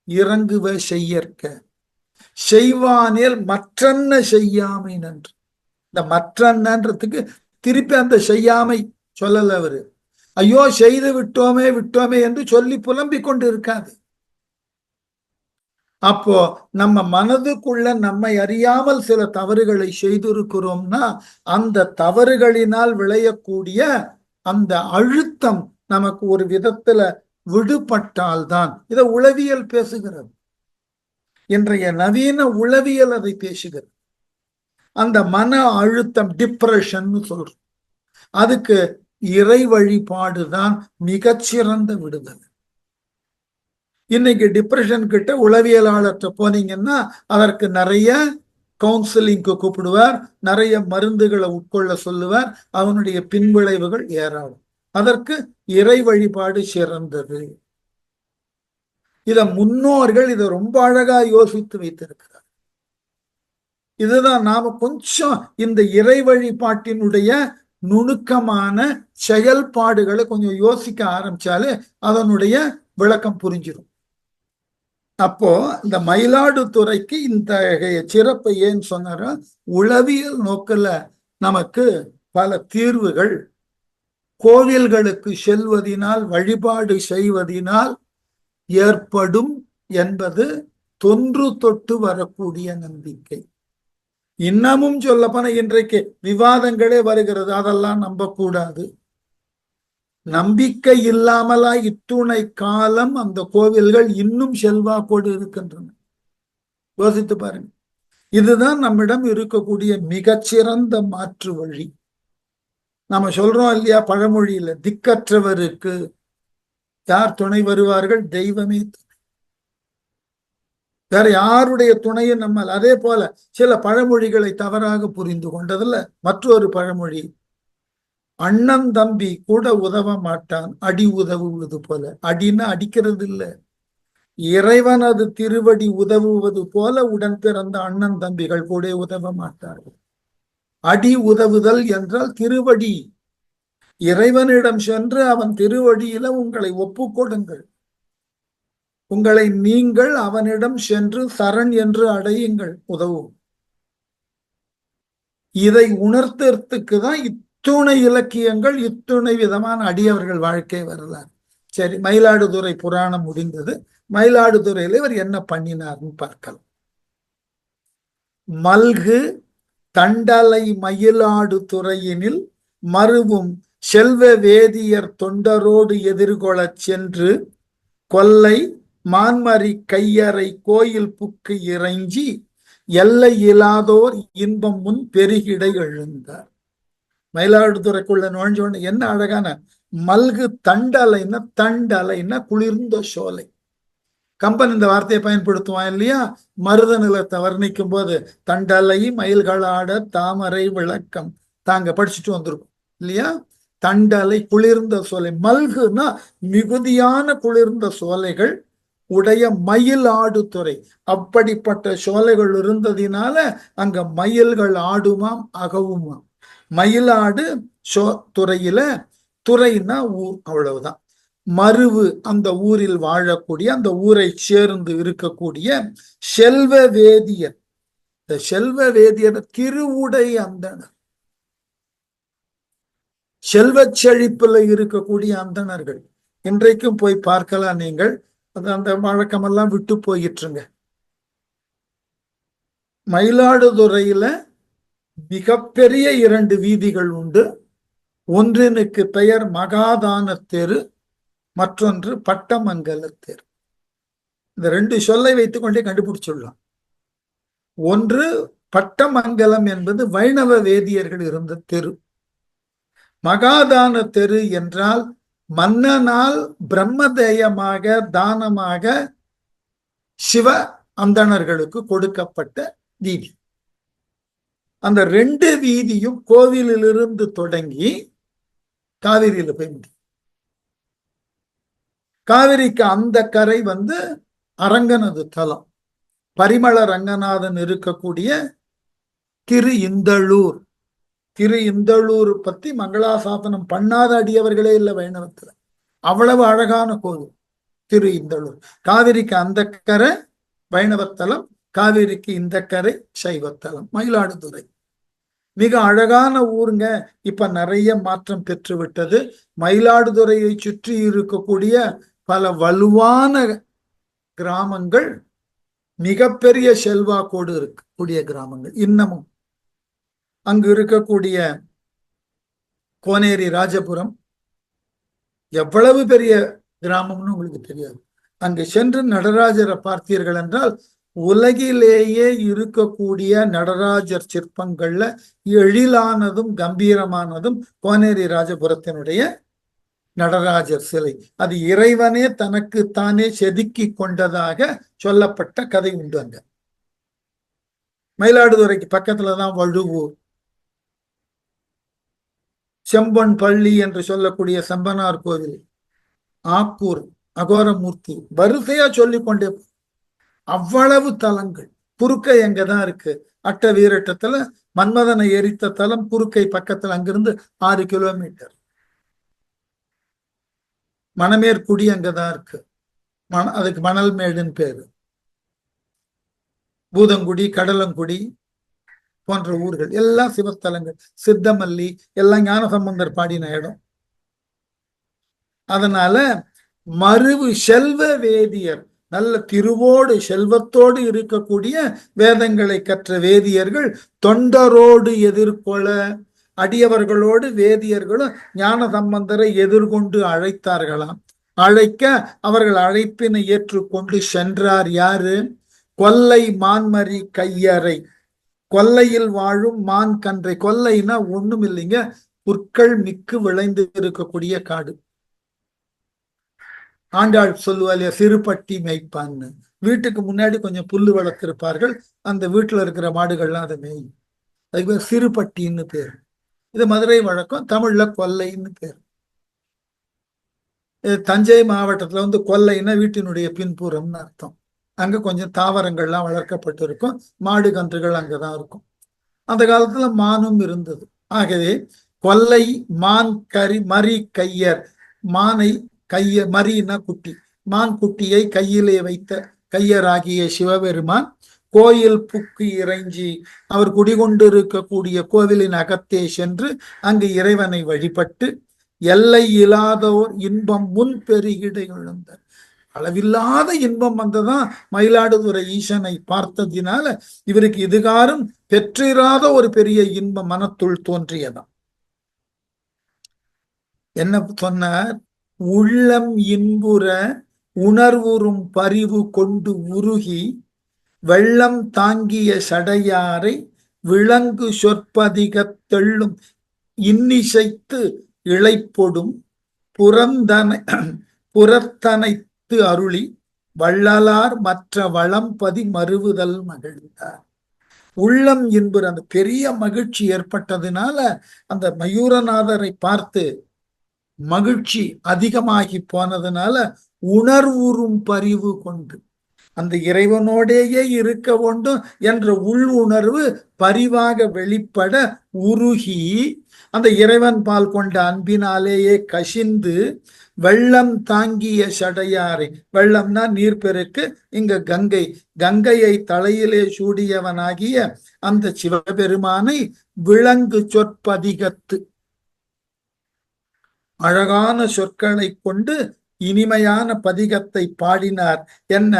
இறங்குவ செய்யற்க செய்வானேல் மற்றன்ன செய்யாமை நன்று. இந்த மற்றன்றதுக்கு திருப்பி அந்த செய்யாமை சொல்லல அவரு. ஐயோ செய்து விட்டோமே விட்டோமே என்று சொல்லி புலம்பிக் கொண்டு இருக்காது. அப்போ நம்ம மனதுக்குள்ள நம்மை அறியாமல் சில தவறுகளை செய்திருக்கிறோம்னா அந்த தவறுகளினால் விளையக்கூடிய அந்த அழுத்தம் நமக்கு ஒரு விதத்துல விடுபட்டால்தான். இதை உளவியல் பேசுகிறது, இன்றைய நவீன உளவியல் அதை பேசுகிறது. அந்த மன அழுத்தம் டிப்ரெஷன் சொல்றோம், அதுக்கு இறை வழிபாடுதான் மிகச்சிறந்த விடுதலை. இன்னைக்கு டிப்ரெஷன் கிட்ட உளவியலாளர்கிட்ட போனீங்கன்னா அதற்கு நிறைய கவுன்சிலிங்க்கு கூப்பிடுவார், நிறைய மருந்துகளை உட்கொள்ள சொல்லுவார், அவனுடைய பின்விளைவுகள் ஏராளம். அதற்கு இறை வழிபாடு சிறந்தது. இத முன்னோர்கள் இதை ரொம்ப அழகா யோசித்து வைத்திருக்கிறார். இதுதான் நாம கொஞ்சம் இந்த இறை வழிபாட்டினுடைய நுணுக்கமான செயல்பாடுகளை கொஞ்சம் யோசிக்க ஆரம்பிச்சாலே அதனுடைய விளக்கம் புரிஞ்சிடும். அப்போ இந்த மயிலாடுதுறைக்கு இந்த சிறப்பை ஏன் சொன்னார, உளவியல் நோக்கில நமக்கு பல தீர்வுகள் கோவில்களுக்கு செல்வதினால் வழிபாடு செய்வதினால் ஏற்படும் என்பது தொன்று தொட்டு வரக்கூடிய நம்பிக்கை. இன்னமும் சொல்லப்போன இன்றைக்கு விவாதங்களே வருகிறது, அதெல்லாம் நம்பக்கூடாது. நம்பிக்கை இல்லாமலா இத்துணை காலம் அந்த கோவில்கள் இன்னும் செல்வாக்கோடு இருக்கின்றன? யோசித்து பாருங்க. இதுதான் நம்மிடம் இருக்கக்கூடிய மிகச்சிறந்த மாற்று வழி. நம்ம சொல்றோம் இல்லையா பழமொழியில, திக்கற்றவருக்கு யார் துணை வருவார்கள்? தெய்வமே துணை. வேற யாருடைய துணையும் நம்ம. அதே போல சில பழமொழிகளை தவறாக புரிந்து கொண்டதுல மற்றொரு பழமொழி, அண்ணன் தம்பி கூட உதவ மாட்டான் அடி உதவுவது போல. அடின்னா அடிக்கிறது இல்லை, இறைவனது திருவடி உதவுவது போல உடன் பிறந்த அண்ணன் தம்பிகள் கூட உதவ மாட்டார்கள். அடி உதவுதல் என்றால் திருவடி. இறைவனிடம் சென்று அவன் திருவடியில உங்களை ஒப்புக்கொடுங்கள், உங்களை நீங்கள் அவனிடம் சென்று சரண் என்று அடையுங்கள், உதவும். இதை உணர்த்துறதுக்கு தான் இத்துணை இலக்கியங்கள், இத்துணை விதமான அடியவர்கள் வாழ்க்கை வரலாறு. சரி, மயிலாடுதுறை புராணம் முடிந்தது. மயிலாடுதுறையில இவர் என்ன பண்ணினார்னு பார்க்கலாம். மல்கு தண்டலை மயிலாடுதுறையினில் மருவும் செல்வ வேதியர் தொண்டரோடு எதிர்கொள்ளச் சென்று கொல்லை மான்மரி கையறை கோயில் புக்கு இறைஞ்சி எல்லை இல்லாதோர் இன்பம் முன் பெருகிட எழுந்தார். மயிலாடுதுறைக்குள்ள நுழைஞ்சோன்னு என்ன அழகான மல்கு தண்டலைன்னா, தண்டலைன்னா குளிர்ந்த சோலை. கம்பன் இந்த வார்த்தையை பயன்படுத்துவான் இல்லையா, மருத நிலத்தை வர்ணிக்கும் போது தண்டலை மயில்களாட தாமரை விளக்கம். தாங்க படிச்சுட்டு வந்திருக்கும் இல்லையா, தண்டலை குளிர்ந்த சோலை. மல்குனா மிகுதியான குளிர்ந்த சோலைகள் உடைய மயிலாடுதுறை. அப்படிப்பட்ட சோலைகள் இருந்ததினால அங்க மயில்கள் ஆடுமாம் அகவுமாம். மயிலாடு துறையில, துறைனா ஊர், அவ்வளவுதான். மருவு அந்த ஊரில் வாழக்கூடிய, அந்த ஊரை சேர்ந்து இருக்கக்கூடிய செல்வ வேதியர். இந்த செல்வ வேதியர் திருவுடை அந்தனர், செல்வ செழிப்புல இருக்கக்கூடிய அந்தணர்கள். இன்றைக்கும் போய் பார்க்கலாம் நீங்கள். அது அந்த வழக்கமெல்லாம் விட்டு போயிட்டுருங்க. மயிலாடுதுறையில மிகப்பெரிய 2 வீதிகள் உண்டு. ஒன்றினுக்கு பெயர் மகாதான தெரு, மற்றொன்று பட்டமங்கல தெரு. இந்த 2 சொல்லை வைத்துக்கொண்டே கண்டுபிடிச்சுடலாம். ஒன்று பட்டமங்கலம் என்பது வைணவ வேதியர்கள் இருந்த தெரு. மகாதான தெரு என்றால் மன்னனால் பிரம்மதேயமாக தானமாக சிவ அந்தணர்களுக்கு கொடுக்கப்பட்ட வீதி. அந்த 2 வீதியும் கோவிலிலிருந்து தொடங்கி காவிரியில போய் முடியும். காவிரிக்கு அந்த கரை அரங்கனது தலம். பரிமள ரங்கநாதன் இருக்கக்கூடிய திரு இந்தளூர். திரு இந்தளூர் பத்தி மங்களாசாசனம் பண்ணாத அடியவர்களே இல்லை வைணவத்துல. அவ்வளவு அழகான கோவில் திரு இந்தளூர். காவிரிக்கு அந்த கரை வைணவத்தலம், காவிரிக்கு இந்த கரை சைவத்தலம். மயிலாடுதுறை மிக அழகான ஊருங்க. இப்ப நிறைய மாற்றம் பெற்று விட்டது. மயிலாடுதுறையை சுற்றி இருக்கக்கூடிய பல வலுவான கிராமங்கள் மிகப்பெரிய செல்வாக்கோடு இருக்கக்கூடிய கிராமங்கள். இன்னமும் அங்கு இருக்கக்கூடிய கோனேரி ராஜபுரம் எவ்வளவு பெரிய கிராமம்னு உங்களுக்கு தெரியாது. அங்கு சென்று நடராஜரை பார்த்தீர்கள் என்றால் உலகிலேயே இருக்கக்கூடிய நடராஜர் சிற்பங்கள்ல எழிலானதும் கம்பீரமானதும் கோனேரி ராஜபுரத்தினுடைய நடராஜர் சிலை. அது இறைவனே தனக்கு தானே செதுக்கி கொண்டதாக சொல்லப்பட்ட கதை உண்டு. அங்க மயிலாடுதுறைக்கு பக்கத்துலதான் வழுவூர், செம்பன் பள்ளி என்று சொல்லக்கூடிய செம்பனார் கோவில், ஆக்கூர், அகோரமூர்த்தி, வரிசையா சொல்லிக்கொண்டே அவ்வளவு தலங்கள். குறுக்கை அங்கதான் இருக்கு. அட்ட வீரட்டத்துல மன்மதனை எரித்த தலம் குறுக்கை பக்கத்துல, அங்கிருந்து 6 கிலோமீட்டர். மணமேற்குடி அங்கதான் இருக்கு. அதுக்கு மணல் மேடுன்னு பேரு. பூதங்குடி, கடலங்குடி போன்ற ஊர்கள் எல்லாம் சிவஸ்தலங்கள். சித்தமல்லி எல்லாம் ஞானசம்பந்தர் பாடின இடம். அதனால மருவு செல்வ வேதியர், நல்ல திருவோடு செல்வத்தோடு இருக்கக்கூடிய வேதங்களை கற்ற வேதியர்கள் தொண்டரோடு எதிர்கொள்ள, அடியவர்களோடு வேதியர்களும் ஞான சம்பந்தரை எதிர்கொண்டு அழைத்தார்களாம். அழைக்க அவர்கள் அழைப்பினை ஏற்றுக்கொண்டு சென்றார். யாரு? கொல்லை மான்மரி கையறை, கொல்லையில் வாழும் மான் கன்றை. கொல்லைனா ஒண்ணும் இல்லைங்க, புற்கள் மிக்கு விளைந்து இருக்கக்கூடிய காடு. ஆண்டாள் சொல்லுவாள் சிறுபட்டி மேய்ப்பான்னு. வீட்டுக்கு முன்னாடி கொஞ்சம் புல்லு வளர்த்திருப்பார்கள். அந்த வீட்டுல இருக்கிற மாடுகள்லாம் அதை மேயும். அதுக்கு பேர் சிறுபட்டின்னு பேர். இது மதுரை வழக்கம், தமிழ்ல கொல்லைன்னு பேர். தஞ்சை மாவட்டத்துல கொல்லைன்னா வீட்டினுடைய பின்புறம்னு அர்த்தம். அங்க கொஞ்சம் தாவரங்கள்லாம் வளர்க்கப்பட்டு இருக்கும். மாடு கன்றுகள் அங்கதான் இருக்கும். அந்த காலத்துல மானும் இருந்தது. ஆகவே கொல்லை மான் கரி மரி கையர், மானை கைய, மரினா குட்டி, மான் குட்டியை கையிலே வைத்த கையராகிய சிவபெருமான் கோயில் புக்கு இறைஞ்சி அவர் குடிகொண்டிருக்கக்கூடிய கோவிலின் அகத்தே சென்று அங்கு இறைவனை வழிபட்டு எல்லை இல்லாதோர் இன்பம் முன் பெருகிட எழுந்தார். அளவில்லாத இன்பம் வந்ததான் மயிலாடுதுறை ஈசனை பார்த்ததினால இவருக்கு இதுகாரும் பெற்றிராத ஒரு பெரிய இன்பம் மனத்துள் தோன்றியதாம். என்ன சொன்னார்? உள்ளம் இன்புற உணர்வுறும் பரிவு கொண்டு உருகி வெள்ளம் தாங்கிய சடையாரை விலங்கு சொற்பதிகத் தெள்ளும் இன்னிசைத்து இழைப்பொடும் புறத்தனைத்து அருளி வள்ளலார் மற்ற வளம்பதி மறுவுதல் மகிழ்ந்தார். உள்ளம் என்பது அந்த பெரிய மகிழ்ச்சி ஏற்பட்டதுனால அந்த மயூரநாதரை பார்த்து மகிழ்ச்சி அதிகமாகி போனதுனால உணர்வுறும் பரிவு கொண்டு அந்த இறைவனோடேயே இருக்க வேண்டும் என்ற உள் உணர்வு பரிவாக வெளிப்பட உருகி அந்த இறைவன் பால் கொண்ட அன்பினாலேயே கசிந்து வெள்ளம் தாங்கிய சடையாரை, வெள்ளம்னா நீர்பெருக்கு, இங்க கங்கை, கங்கையை தலையிலே சூடியவனாகிய அந்த சிவபெருமானை விலங்கு சொற்பதிகத்து அழகான சொற்களை கொண்டு இனிமையான பதிகத்தை பாடினார். என்ன?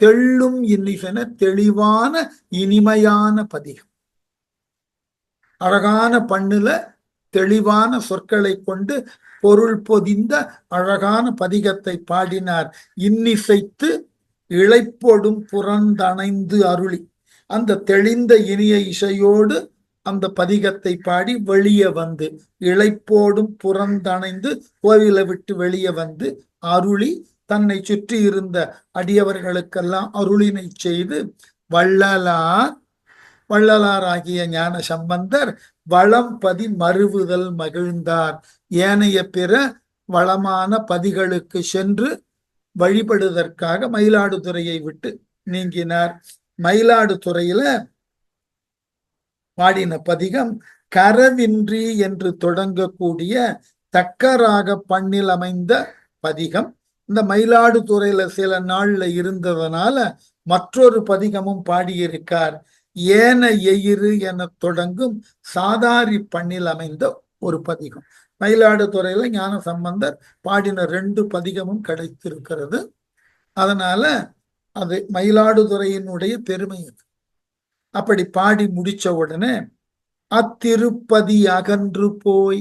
தெள்ளும் இன்னிசன, தெளிவான இனிமையான பதிகம். அழகான பண்ணுல தெளிவான சொற்களை கொண்டு பொருள் பொதிந்த அழகான பதிகத்தை பாடினார். இன்னிசைத்து இழைப்பொடும் புறந்தணைந்து அருளி, அந்த தெளிந்த இனிய இசையோடு அந்த பதிகத்தை பாடி வெளியே வந்து இளைப்போடும் புறந்தணைந்து கோவிலை விட்டு வெளியே வந்து அருளி தன்னை சுற்றி இருந்த அடியவர்களுக்கெல்லாம் அருளினை செய்து வள்ளலாராகிய ஞான சம்பந்தர் வளம்பதி மருவுதல் மகிழ்ந்தார். ஏனைய பிற வளமான பதிகளுக்கு சென்று வழிபடுவதற்காக மயிலாடுதுறையை விட்டு நீங்கினார். மயிலாடுதுறையில பாடின பதிகம் கரவின்றி என்று தொடங்கக்கூடிய தக்கராக பண்ணில் அமைந்த பதிகம். இந்த மயிலாடுதுறையில சில நாள்ல இருந்ததனால மற்றொரு பதிகமும் பாடியிருக்கார். ஏன எயிறு என தொடங்கும் சாதாரி பண்ணில் அமைந்த ஒரு பதிகம். மயிலாடுதுறையில ஞான சம்பந்தர் பாடின 2 பதிகமும் கிடைத்திருக்கிறது. அதனால அது மயிலாடுதுறையினுடைய பெருமை. அப்படி பாடி முடிச்ச உடனே அத்திருப்பதி அகன்று போய்,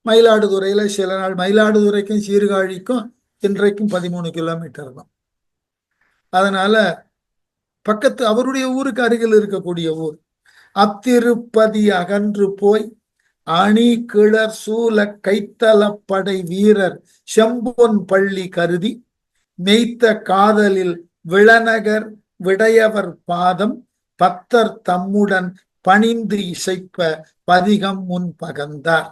மயிலாடுதுறையில சில நாள், மயிலாடுதுறைக்கும் சீர்காழிக்கும் இன்றைக்கும் 13 கிலோமீட்டர் தான். அதனால பக்கத்து அவருடைய ஊருக்கு அருகில் இருக்கக்கூடிய ஊர். அத்திருப்பதி அகன்று போய் அணி கிளர் சூல கைத்தலப்படை வீரர் செம்பொன் பள்ளி கருதி மெய்த்த காதலில் விளநகர் விடையவர் பாதம் பத்தர் தம்முடன் பணிந்து இசைப்ப பதிகம் முன் பகந்தார்.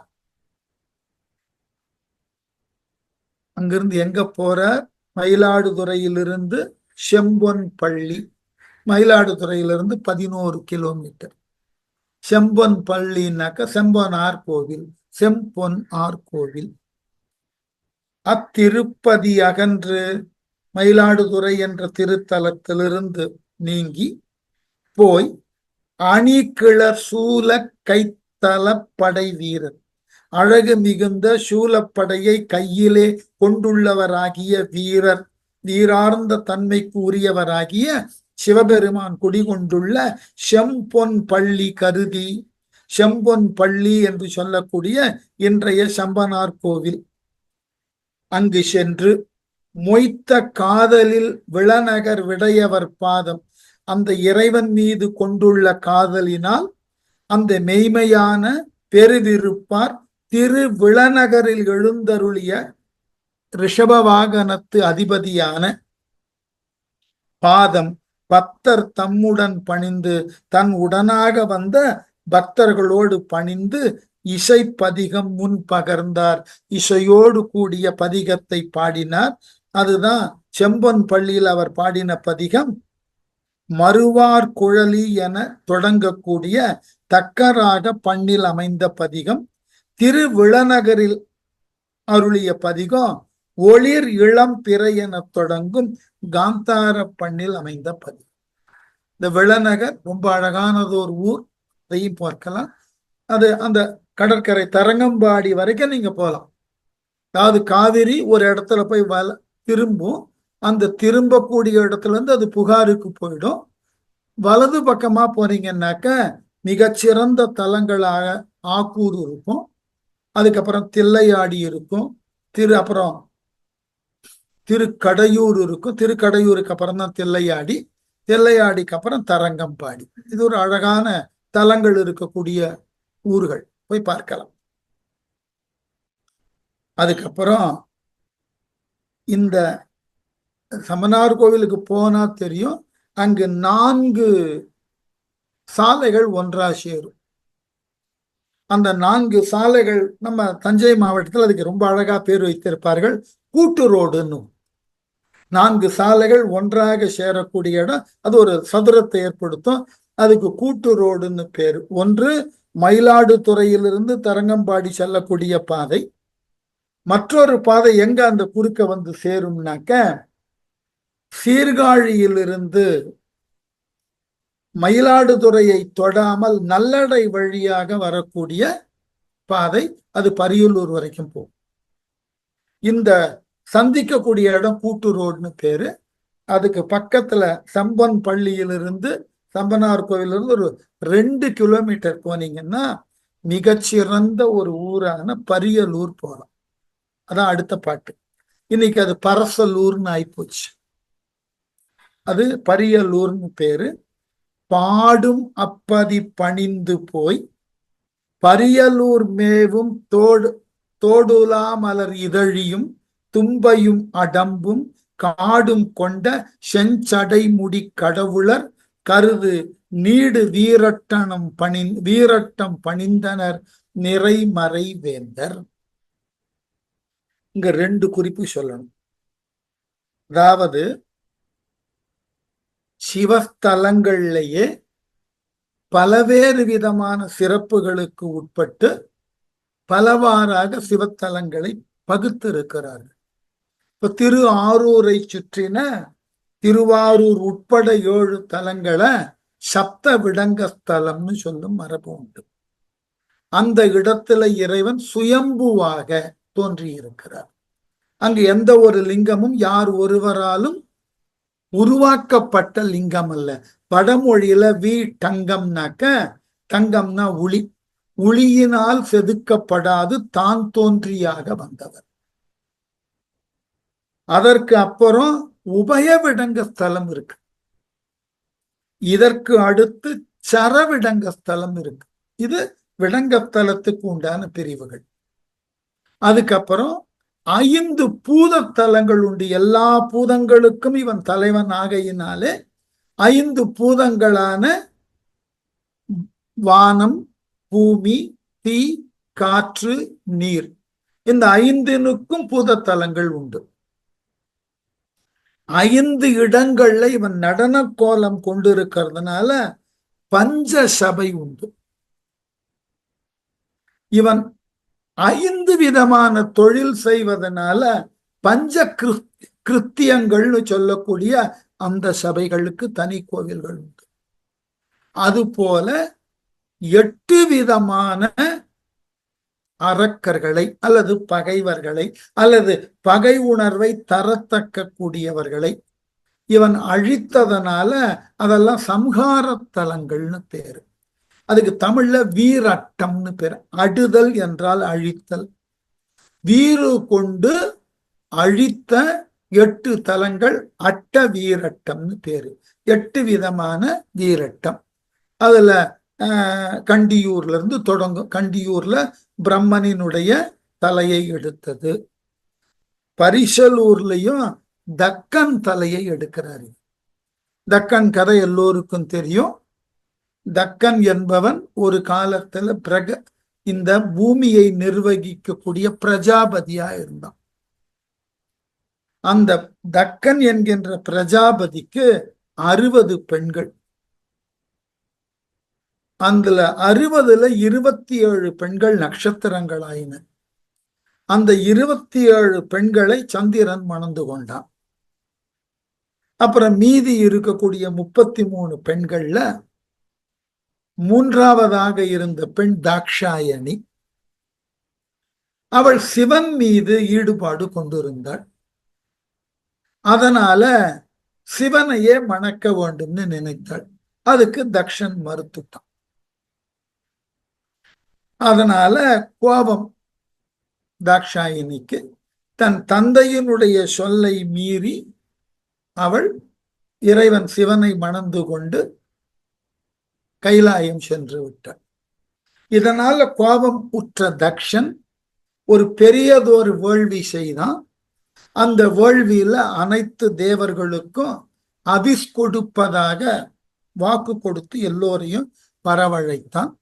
அங்கிருந்து எங்க போற? மயிலாடுதுறையிலிருந்து செம்பொன் பள்ளி. மயிலாடுதுறையிலிருந்து 11 கிலோமீட்டர். செம்பொன் பள்ளினாக்க செம்பொன் ஆர்கோவில், செம்பொன் ஆர்கோவில். அத்திருப்பதி அகன்று மயிலாடுதுறை என்ற திருத்தலத்திலிருந்து நீங்கி போய் அணி கிளர் சூல கைத்தலப்படை வீரர், அழகு மிகுந்த சூலப்படையை கையிலே கொண்டுள்ளவராகிய வீரர், வீரார்ந்த தன்மைக்கு உரியவராகிய சிவபெருமான் குடிகொண்டுள்ள செம்பொன் பள்ளி கருதி, செம்பொன் பள்ளி என்று சொல்லக்கூடிய இன்றைய செம்பனார் கோவில், அங்கு சென்று மொய்த்த காதலில் விளநகர் விடையவர் பாதம், அந்த இறைவன் மீது கொண்டுள்ள காதலினால் அந்த மெய்மையான பெருவிருப்பார் திருவிளநகரில் எழுந்தருளிய ரிஷப வாகனத்து அதிபதியான பாதம் பக்தர் தம்முடன் பணிந்து, தன் உடனாக வந்த பக்தர்களோடு பணிந்து இசை பதிகம் முன் பகர்ந்தார். இசையோடு கூடிய பதிகத்தை பாடினார். அதுதான் செம்பொன் பள்ளியில் அவர் பாடின பதிகம். மறுவார் குழலி என தொடங்கக்கூடிய தக்கராக பண்ணில் அமைந்த பதிகம். திருவிளநகரில் அருளிய பதிகம் ஒளிர் இளம் பிறை என தொடங்கும் காந்தார பண்ணில் அமைந்த பதிகம். இந்த விளநகர் ரொம்ப அழகானது ஒரு ஊர், அதையும் பார்க்கலாம். அது அந்த கடற்கரை தரங்கம்பாடி வரைக்கும் நீங்க போகலாம். அதாவது காவிரி ஒரு இடத்துல போய் திரும்பும், அந்த திரும்பக்கூடிய இடத்துல இருந்து அது புகாருக்கு போயிடும். வலது பக்கமா போனீங்கன்னாக்க மிகச்சிறந்த தலங்களாக ஆக்கூர் இருக்கும், அதுக்கப்புறம் தில்லையாடி இருக்கும், அப்புறம் திருக்கடையூர் இருக்கும், திருக்கடையூருக்கு அப்புறம் தான் தில்லையாடி, தில்லையாடிக்கு அப்புறம் தரங்கம்பாடி. இது ஒரு அழகான தலங்கள் இருக்கக்கூடிய ஊர்கள், போய் பார்க்கலாம். அதுக்கப்புறம் இந்த சமனார் கோவிலுக்கு போனா தெரியும், அங்கு 4 சாலைகள் ஒன்றா சேரும். அந்த 4 சாலைகள் நம்ம தஞ்சை மாவட்டத்தில் அதுக்கு ரொம்ப அழகா பேர் வைத்திருப்பார்கள், கூட்டு ரோடுன்னு. 4 சாலைகள் ஒன்றாக சேரக்கூடிய இடம், அது ஒரு சதுரத்தை ஏற்படுத்தும், அதுக்கு கூட்டு ரோடுன்னு பேரு. ஒன்று மயிலாடுதுறையிலிருந்து தரங்கம்பாடி செல்லக்கூடிய பாதை, மற்றொரு பாதை எங்க அந்த குறுக்க வந்து சேரும்னாக்க சீர்காழியிலிருந்து மயிலாடுதுறையை தொடாமல் நல்லடை வழியாக வரக்கூடிய பாதை, அது பரியலூர் வரைக்கும் போகும். இந்த சந்திக்கக்கூடிய இடம் கூட்டு ரோடுன்னு பேரு. அதுக்கு பக்கத்துல செம்பன் பள்ளியிலிருந்து செம்பனார் கோவிலிருந்து ஒரு 2 கிலோமீட்டர் போனீங்கன்னா மிகச்சிறந்த ஒரு ஊரான பரியலூர் போகலாம். அதான் அடுத்த பாட்டு. இன்னைக்கு அது பரசலூர்னு ஆயிப்போச்சு, அது பரியலூர்னு பேரு. பாடும் அப்பதி பணிந்து போய் பரியலூர் மேவும் தோடுலா மலர் இதழியும் தும்பையும் அடம்பும் காடும் கொண்ட செஞ்சடை முடி கடவுளர் கருது நீடு வீரட்டம் பணிந்தனர் நிறைமறை வேந்தர். இங்க 2 குறிப்பு சொல்லணும். அதாவது சிவஸ்தலங்களிலேயே பலவேறு விதமான சிறப்புகளுக்கு உட்பட்டு பலவாறாக சிவத்தலங்களை பகுத்திருக்கிறார்கள். இப்ப திரு ஆரூரை சுற்றின திருவாரூர் உட்பட 7 தலங்களை சப்த விடங்க ஸ்தலம்னு சொல்லும் மரபு உண்டு. அந்த இடத்துல இறைவன் சுயம்புவாக தோன்றியிருக்கிறார். அங்கு எந்த ஒரு லிங்கமும் யார் ஒருவராலும் உருவாக்கப்பட்ட லிங்கம் அல்ல. வடமொழியில டங்கம்னாக்க, தங்கம்னா உளி, உளியினால் செதுக்கப்படாது தான் தோன்றியாக வந்தவர். அதற்கு அப்புறம் உபயவிடங்க ஸ்தலம் இருக்கு. இதற்கு அடுத்து சரவிடங்க ஸ்தலம் இருக்கு. இது விடங்கஸ்தலத்துக்கு உண்டான பிரிவுகள். அதுக்கப்புறம் 5 பூதத்தலங்கள் உண்டு. எல்லா பூதங்களுக்கும் இவன் தலைவன் ஆகையினாலே 5 பூதங்களான வானம், பூமி, தீ, காற்று, நீர், இந்த 5னுக்கும் பூதத்தலங்கள் உண்டு. 5 இடங்கள்ல இவன் நடன கோலம் கொண்டிருக்கிறதுனால பஞ்ச சபை உண்டு. இவன் 5 விதமான தொழில் செய்வதனால பஞ்ச கிருத்தியங்கள்னு சொல்லக்கூடிய அந்த சபைகளுக்கு தனி கோவில்கள் உண்டு. அதுபோல 8 விதமான அரக்கர்களை அல்லது பகைவர்களை அல்லது பகை உணர்வை தரத்தக்க கூடியவர்களை இவன் அழித்ததனால அதெல்லாம் சம்ஹார தலங்கள்னு பேரு. அதுக்கு தமிழ்ல வீரட்டம்னு பேரு. அடுதல் என்றால் அழித்தல். வீறு கொண்டு அழித்த 8 தலங்கள் அட்ட வீரட்டம்னு பேரு. 8 விதமான வீரட்டம். அதுல கண்டியூர்ல இருந்து தொடங்கும். கண்டியூர்ல பிரம்மனினுடைய தலையை எடுத்தது. பரிசலூர்லயும் தக்கன் தலையை எடுக்கிறாரு. தக்கன் கதை எல்லோருக்கும் தெரியும். தக்கன் என்பவன் ஒரு காலத்துல இந்த பூமியை நிர்வகிக்கக்கூடிய பிரஜாபதியா இருந்தான். அந்த தக்கன் என்கின்ற பிரஜாபதிக்கு 60 பெண்கள். அதுல 60ல 27 பெண்கள் நட்சத்திரங்களாயின. அந்த 27 பெண்களை சந்திரன் மணந்து கொண்டான். அப்புறம் மீதி இருக்கக்கூடிய 33 பெண்கள்ல 3ஆவதாக இருந்த பெண் தாக்ஷாயணி. அவள் சிவன் மீது ஈடுபாடு கொண்டிருந்தாள். அதனால சிவனையே மணக்க வேண்டும்னு நினைத்தாள். அதுக்கு தக்ஷன் மறுத்துட்டான். அதனால கோபம் தாக்ஷாயினிக்கு. தன் தந்தையினுடைய சொல்லை மீறி அவள் இறைவன் சிவனை மணந்து கொண்டு கைலாயம் சென்று விட்டாள். இதனால கோபம் உற்ற தக்ஷன் ஒரு பெரியதொரு வேள்வி செய்தான். அந்த வேள்வியில அனைத்து தேவர்களுக்கும் அபிஸ் கொடுப்பதாக வாக்கு கொடுத்து எல்லோரையும் வரவழைத்தான்.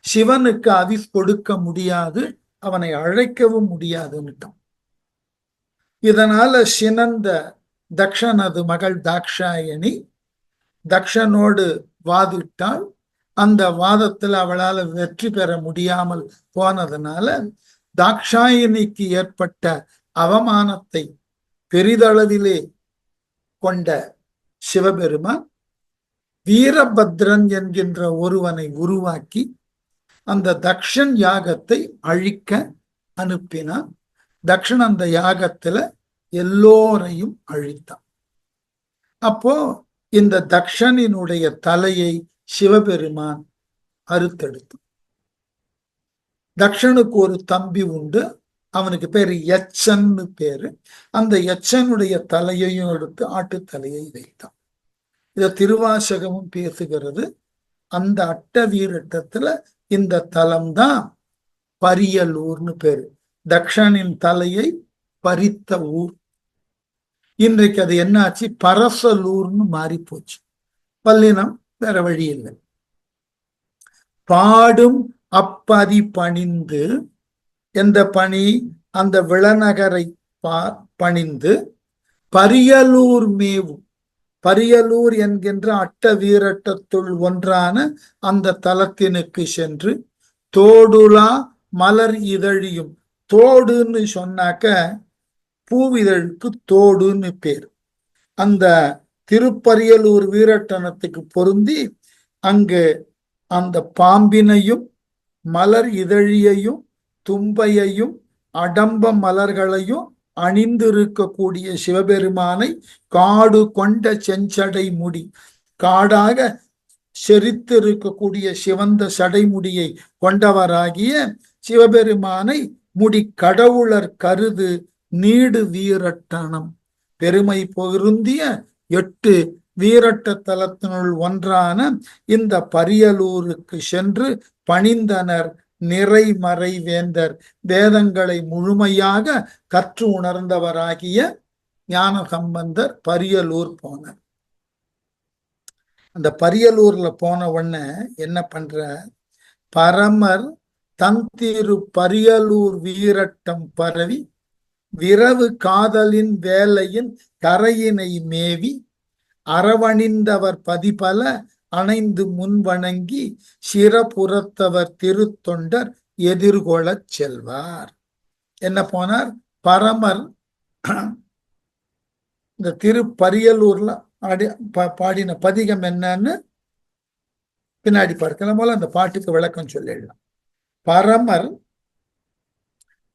சிவனுக்கு அபிஸ் கொடுக்க முடியாது, அவனை அழைக்கவும் முடியாதுன்னுட்டான். இதனால சினந்த தக்ஷனது மகள் தாக்ஷாயணி தக்ஷனோடு வாதிட்டாள். அந்த வாதத்தில் அவளால் வெற்றி பெற முடியாமல் போனதுனால தாக்ஷாயணிக்கு ஏற்பட்ட அவமானத்தை பெரிதளவிலே கொண்ட சிவபெருமான் வீரபத்ரன் என்கின்ற ஒருவனை உருவாக்கி அந்த தக்ஷன் யாகத்தை அழிக்க அனுப்பினான். தக்ஷன் அந்த யாகத்துல எல்லோரையும் அழித்தான். அப்போ இந்த தக்ஷனினுடைய தலையை சிவபெருமான் அறுத்தெடுத்தான். தக்ஷனுக்கு ஒரு தம்பி உண்டு. அவனுக்கு பேரு யச்சன்னு பேரு. அந்த யச்சனுடைய தலையையும் எடுத்து ஆட்டு தலையை வைத்தான். இத திருவாசகமும் பேசுகிறது. அந்த அட்ட வீரட்டத்துல இந்த தலம்தான் பரியலூர்னு பேரு. தக்ஷனின் தலையை பறித்த ஊர். இன்றைக்கு அது என்னாச்சு, பரசலூர்னு மாறி போச்சு. பல்லினம் வேற வழி இல்லை. பாடும் அப்பதி பணிந்து, எந்த பணி, அந்த விளநகரை பணிந்து பரியலூர் மேவும், பரியலூர் என்கின்ற அட்ட வீரட்டத்துள் ஒன்றான அந்த தலத்தினுக்கு சென்று தோடுலா மலர் இதழியும், தோடுன்னு சொன்னாக்க பூவிதழுக்கு தோடுன்னு பேர். அந்த திருப்பரியலூர் வீரட்டனத்துக்கு பொருந்தி அங்கு அந்த பாம்பினையும் மலர் இதழியையும் தும்பையையும் அடம்ப மலர்களையும் அணிந்திருக்கக்கூடிய சிவபெருமானை காடு கொண்ட செஞ்சடை முடி, காடாக செறித்திருக்கக்கூடிய சிவந்த சடைமுடியை கொண்டவராகிய சிவபெருமானை முடி கடவுளர் கருது நீடு வீரட்டனம், பெருமை பொருந்திய 8 வீரட்ட தலத்தினுள் ஒன்றான இந்த பரியலூருக்கு சென்று பணிந்தனர் நிறைமறை வேந்தர். வேதங்களை முழுமையாக கற்று உணர்ந்தவராகிய ஞான சம்பந்தர் பரியலூர் போனார். அந்த பரியலூர்ல போன உடனே என்ன பண்ற, பரமர் தன் திரு பரியலூர் வீரட்டம் பரவி விரவு காதலின் வேலையின் கரையினை மேவி அரவணிந்தவர் பதிபல அணைந்து முன்வணங்கி சிறப்புறத்தவர் திருத்தொண்டர் எதிர்கொள்ளச் செல்வார். என்ன போனார், பரமர் இந்த திருப்பரியலூர்ல பாடின பதிகம் என்னன்னு பின்னாடி பார்க்கலாம். போல அந்த பாட்டுக்கு விளக்கம் சொல்லிடலாம். பரமர்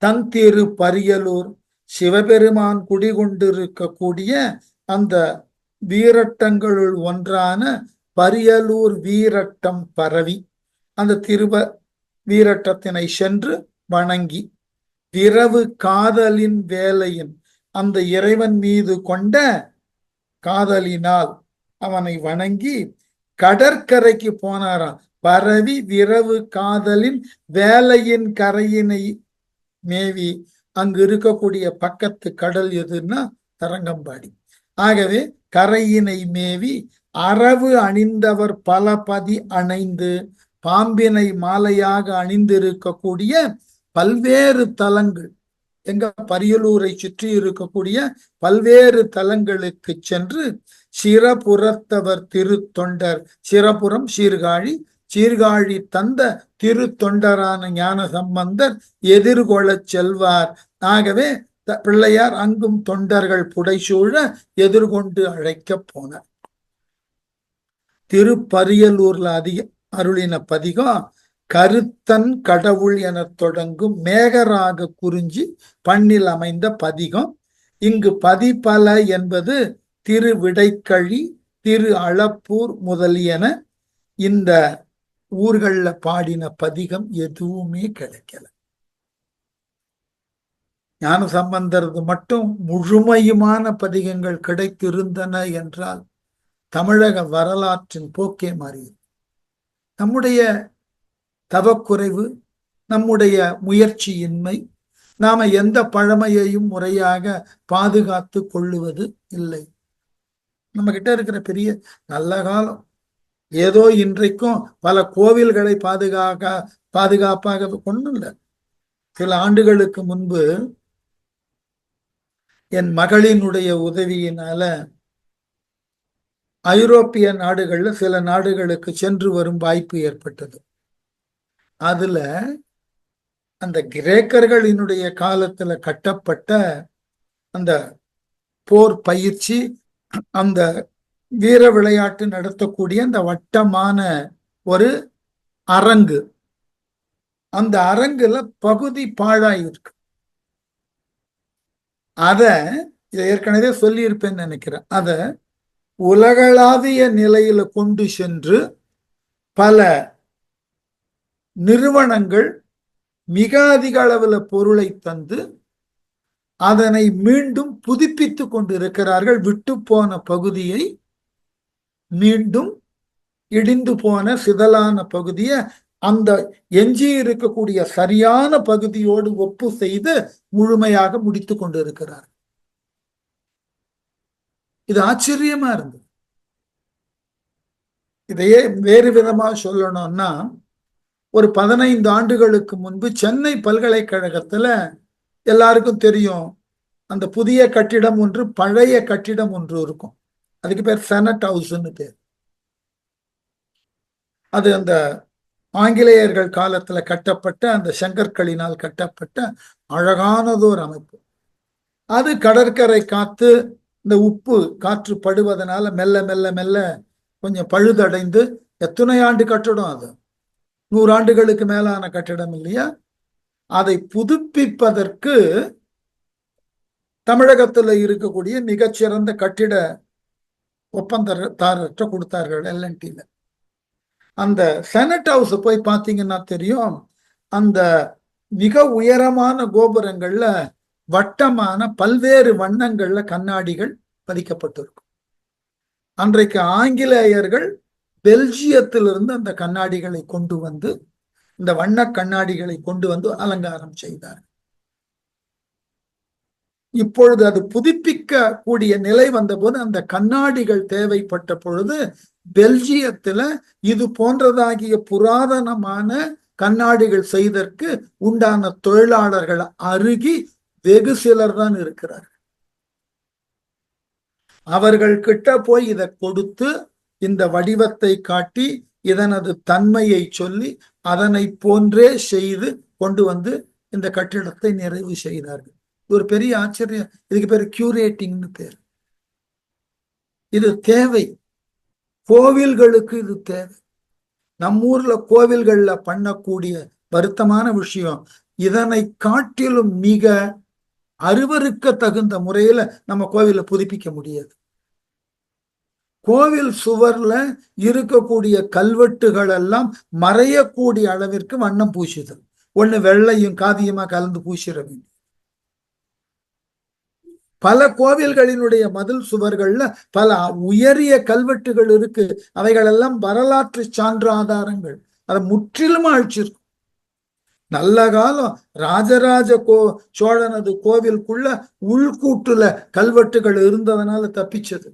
தன் திரு பரியலூர், சிவபெருமான் குடிகொண்டிருக்கக்கூடிய அந்த வீரட்டங்களுள் ஒன்றான பரியலூர் வீரட்டம் பரவி அந்த திருவ வீரட்டத்தினை சென்று வணங்கி விரவு காதலின் வேலையின், அந்த இறைவன் மீது கொண்ட காதலினால் அவனை வணங்கி கடற்கரைக்கு போனாராம். பரவி விரவு காதலின் வேலையின் கரையினை மேவி, அங்கு இருக்கக்கூடிய பக்கத்து கடல் எதுன்னா தரங்கம்பாடி. ஆகவே கரையினை மேவி அரவு அணிந்தவர் பல பதி அணைந்து, பாம்பினை மாலையாக அணிந்திருக்கக்கூடிய பல்வேறு தலங்கள், எங்க பரியலூரை சுற்றி இருக்கக்கூடிய பல்வேறு தலங்களுக்கு சென்று சிறப்புறத்தவர் திருத்தொண்டர், சிறப்புறம் சீர்காழி, சீர்காழி தந்த திருத்தொண்டரான ஞான சம்பந்தர் எதிர்கொள்ளச் செல்வார். ஆகவே பிள்ளையார் அங்கும் தொண்டர்கள் புடைசூழ எதிர்கொண்டு அழைக்க போனார். திருப்பரியலூர்ல அருளின பதிகம் கருத்தன் கடவுள் என தொடங்கும் மேகராக குறிஞ்சி பண்ணில் அமைந்த பதிகம். இங்கு பதிபல என்பது திருவிடைக்கழி, திரு அளப்பூர் முதலியன இந்த ஊர்கள்ல பாடின பதிகம் எதுவுமே கிடைக்கல. ஞான சம்பந்தரது மட்டும் முழுமையுமான பதிகங்கள் கிடைத்திருந்தன என்றால் தமிழக வரலாற்றின் போக்கே மாறியது. நம்முடைய தவக்குறைவு, நம்முடைய முயற்சியின்மை, நாம எந்த பழமையையும் முறையாக பாதுகாத்து கொள்ளுவது இல்லை. நம்ம கிட்ட இருக்கிற பெரிய நல்ல காலம் ஏதோ இன்றைக்கும் பல கோவில்களை பாதுகாப்பாக ஒண்ணும் இல்லை. சில ஆண்டுகளுக்கு முன்பு என் மகளினுடைய உதவியினால ஐரோப்பிய நாடுகள்ல சில நாடுகளுக்கு சென்று வரும் வாய்ப்பு ஏற்பட்டது. அதுல அந்த கிரேக்கர்களினுடைய காலத்துல கட்டப்பட்ட அந்த போர் பயிற்சி, அந்த வீர விளையாட்டு நடத்தக்கூடிய அந்த வட்டமான ஒரு அரங்கு, அந்த அரங்குல பகுதி பாழாயிருக்கு. அத ஏற்கனவே சொல்லி இருப்பேன்னு நினைக்கிறேன். அத உலகளாவிய நிலையில கொண்டு சென்று பல நிறுவனங்கள் மிக அதிக அளவுல பொருளை தந்து அதனை மீண்டும் புதுப்பித்து கொண்டிருக்கிறார்கள். விட்டு போன பகுதியை மீண்டும், இடிந்து போன சிதலான பகுதியை அந்த எஞ்சி இருக்கக்கூடிய சரியான பகுதியோடு ஒப்பு செய்து முழுமையாக முடித்து கொண்டு இருக்கிறார். இது ஆச்சரியமா இருந்தது. இதையே வேறு விதமா சொல்லணும்னா, ஒரு 15 ஆண்டுகளுக்கு முன்பு சென்னை பல்கலைக்கழகத்துல எல்லாருக்கும் தெரியும், அந்த புதிய கட்டிடம் ஒன்று, பழைய கட்டிடம் ஒன்று இருக்கும். அதுக்கு பேர் செனட் ஹவுஸ்ன்னு பேர். அது அந்த ஆங்கிலேயர்கள் காலத்துல கட்டப்பட்ட, அந்த செங்கற்களினால் கட்டப்பட்ட அழகானதோர் அமைப்பு. அது கடற்கரை காத்து, இந்த உப்பு காற்று படுவதனால மெல்ல மெல்ல மெல்ல கொஞ்சம் பழுதடைந்து, எத்தனை ஆண்டு கட்டடம் அது, 100 ஆண்டுகளுக்கு மேலான கட்டிடம் இல்லையா? அதை புதுப்பிப்பதற்கு தமிழகத்துல இருக்கக்கூடிய மிகச்சிறந்த கட்டிட ஒப்பந்ததாரர்கிட்ட கொடுத்தார்கள், எல்என்டில. அந்த செனட் ஹவுஸ் போய் பார்த்தீங்கன்னா தெரியும், அந்த மிக உயரமான கோபுரங்கள்ல வட்டமான பல்வேறு வண்ணங்கள்ல கண்ணாடிகள் பதிக்கப்பட்டிருக்கும். அன்றைக்கு ஆங்கிலேயர்கள் பெல்ஜியத்திலிருந்து அந்த கண்ணாடிகளை கொண்டு வந்து, இந்த வண்ண கண்ணாடிகளை கொண்டு வந்து அலங்காரம் செய்தார். இப்பொழுது அது புதுப்பிக்க கூடிய நிலை வந்தபோது அந்த கண்ணாடிகள் தேவைப்பட்ட பொழுது பெல்ஜியத்துல இது போன்றதாகிய புராதனமான கண்ணாடிகள் செய்தற்கு உண்டான தொழிலாளர்கள் அருகி வெகு சிலர் தான் இருக்கிறார்கள். அவர்கள் கிட்ட போய் இதை கொடுத்து இந்த வடிவத்தை காட்டி இதனது தன்மையை சொல்லி அதனை போன்றே செய்து கொண்டு வந்து இந்த கட்டிடத்தை நிறைவு செய்தார்கள். ஒரு பெரிய ஆச்சரியம். இதுக்கு பேரு கியூரேட்டிங்னு பேர். இது தேவை, கோவில்களுக்கு இது தேவை. நம்ம ஊர்ல கோவில்கள்ல பண்ணக்கூடிய வருத்தமான விஷயம், இதனை காட்டிலும் மிக அருவருக்க தகுந்த முறையில நம்ம கோவிலை புதுப்பிக்க முடியாது. கோவில் சுவர்ல இருக்கக்கூடிய கல்வெட்டுகள் எல்லாம் மறையக்கூடிய அளவிற்கு வண்ணம் பூசுதல், ஒண்ணு வெள்ளையும் காதியமா கலந்து பூசிட வேண்டும். பல கோவில்களினுடைய மதில் சுவர்கள்ல பல உயரிய கல்வெட்டுகள் இருக்கு. அவைகள் எல்லாம் வரலாற்று சான்று ஆதாரங்கள். அதை முற்றிலும் அழிச்சிருக்கும். நல்ல காலம் ராஜராஜ சோழனது கோவிலுக்குள்ள உள்கூட்டுல கல்வெட்டுகள் இருந்ததுனால தப்பிச்சது.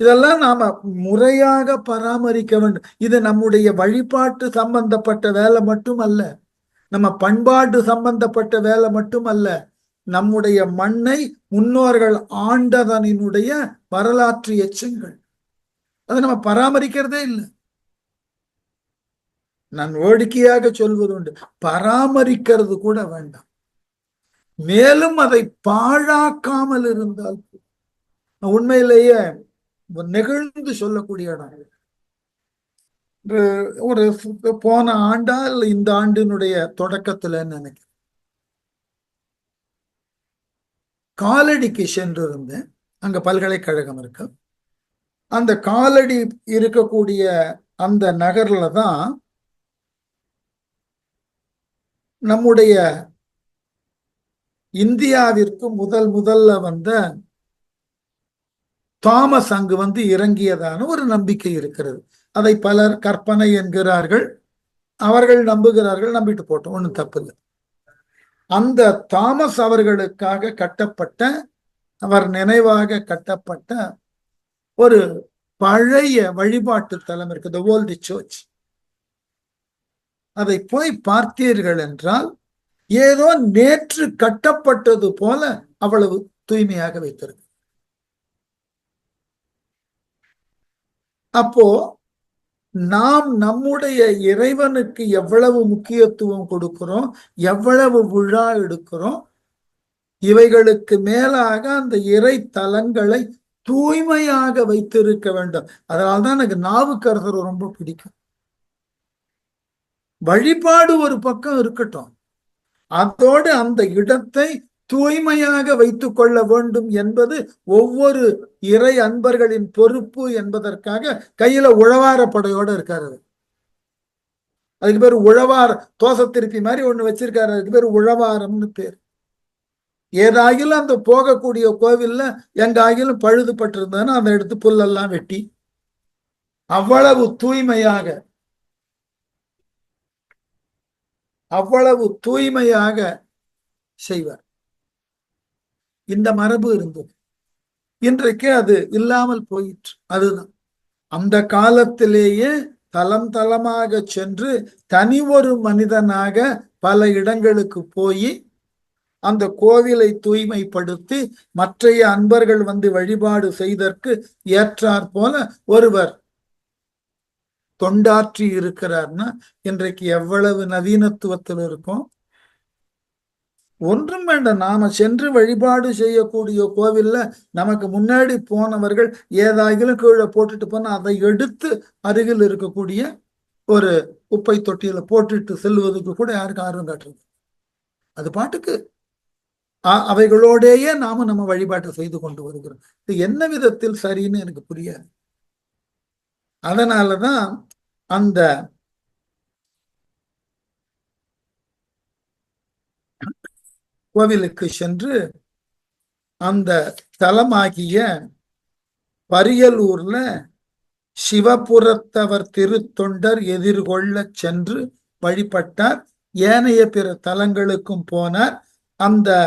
இதெல்லாம் நாம முறையாக பராமரிக்க வேண்டும். இது நம்முடைய வழிபாட்டு சம்பந்தப்பட்ட வேலை மட்டுமல்ல, நம்ம பண்பாட்டு சம்பந்தப்பட்ட வேலை மட்டுமல்ல, நம்முடைய மண்ணை முன்னோர்கள் ஆண்டதனினுடைய வரலாற்று எச்சங்கள். அதை நம்ம பராமரிக்கிறதே இல்லை. நான் வேடிக்கையாக சொல்வது உண்டு, பராமரிக்கிறது கூட வேண்டாம், மேலும் அதை பாழாக்காமல் இருந்தால். உண்மையிலேயே நெகிழ்ந்து சொல்லக்கூடிய இடம். ஒரு போன ஆண்டா இல்ல இந்த ஆண்டினுடைய தொடக்கத்துல நினைக்கிறேன், காலடிக்கு சென்று இருந்தேன். அங்க பல்கலைக்கழகம் இருக்கு. அந்த காலடி இருக்கக்கூடிய அந்த நகர்ல தான் நம்முடைய இந்தியாவிற்கு முதல்ல வந்த தாமஸ் அங்கு வந்து இறங்கியதான ஒரு நம்பிக்கை இருக்கிறது. அதை பலர் கற்பனை என்கிறார்கள், அவர்கள் நம்புகிறார்கள், நம்பிட்டு போட்டோம், ஒன்றும் தப்பு இல்லை. அந்த தாமஸ் அவர்களுக்காக கட்டப்பட்ட, அவர் நினைவாக கட்டப்பட்ட ஒரு பழைய வழிபாட்டு தலம் இருக்கு, தி ஓல்ட் சர்ச். அதை போய் பார்த்தீர்கள் என்றால் ஏதோ நேற்று கட்டப்பட்டது போல அவ்வளவு தூய்மையாக வைத்திருக்கு. அப்போ நாம் நம்முடைய இறைவனுக்கு எவ்வளவு முக்கியத்துவம் கொடுக்கிறோம், எவ்வளவு விழா எடுக்கிறோம், இவைகளுக்கு மேலாக அந்த இறை தலங்களை தூய்மையாக வைத்திருக்க வேண்டும். அதனால்தான் எனக்கு நாவுக்கரசர் ரொம்ப பிடிக்கும். வழிபாடு ஒரு பக்கம் இருக்கட்டும், அதோடு அந்த இடத்தை தூய்மையாக வைத்துக் கொள்ள வேண்டும் என்பது ஒவ்வொரு இறை அன்பர்களின் பொறுப்பு என்பதற்காக கையில உழவார படையோட இருக்காரு. அதுக்கு பேர் உழவார், தோசை திருப்பி மாதிரி ஒண்ணு வச்சிருக்காரு, அதுக்கு பேர் உழவாரம்னு பேர். ஏதாகிலும் அந்த போகக்கூடிய கோவில்ல எங்காகிலும் பழுது பட்டிருந்ததுன்னா அதை எடுத்து புல்லெல்லாம் வெட்டி அவ்வளவு தூய்மையாக செய்வார். இந்த மரபு இருந்தது. இன்றைக்கு அது இல்லாமல் போயிற்று. அதுதான் அந்த காலத்திலேயே தலம் தலமாக சென்று தனி ஒரு மனிதனாக பல இடங்களுக்கு போய் அந்த கோவிலை தூய்மைப்படுத்தி மற்றைய அன்பர்கள் வந்து வழிபாடு செய்தற்கு ஏற்றாற் போல ஒருவர் தொண்டாற்றி இருக்கிறார்னா இன்றைக்கு எவ்வளவு நவீனத்துவத்தில் இருக்கும். ஒன்றும் வேண்டாம், நாம சென்று வழிபாடு செய்யக்கூடிய கோவில்ல நமக்கு முன்னாடி போனவர்கள் ஏதாகிலும் கீழே போட்டுட்டு போனா அதை எடுத்து அருகில் இருக்கக்கூடிய ஒரு குப்பை தொட்டியில போட்டுட்டு செல்வதற்கு கூட யாருக்கு ஆர்வம் காட்டுறது. அது பாட்டுக்கு அவைகளோடேயே நாம நம்ம வழிபாட்டை செய்து கொண்டு வருகிறோம். இது என்ன விதத்தில் சரின்னு எனக்கு புரியாது. அதனாலதான் அந்த கோவிலுக்கு சென்று அந்த தலமாகிய பரியலூர்ல சிவபுரத்தவர் திருத்தொண்டர் எதிர்கொள்ள சென்று வழிபட்டார். ஏனைய பிற தலங்களுக்கும் போனார். அந்த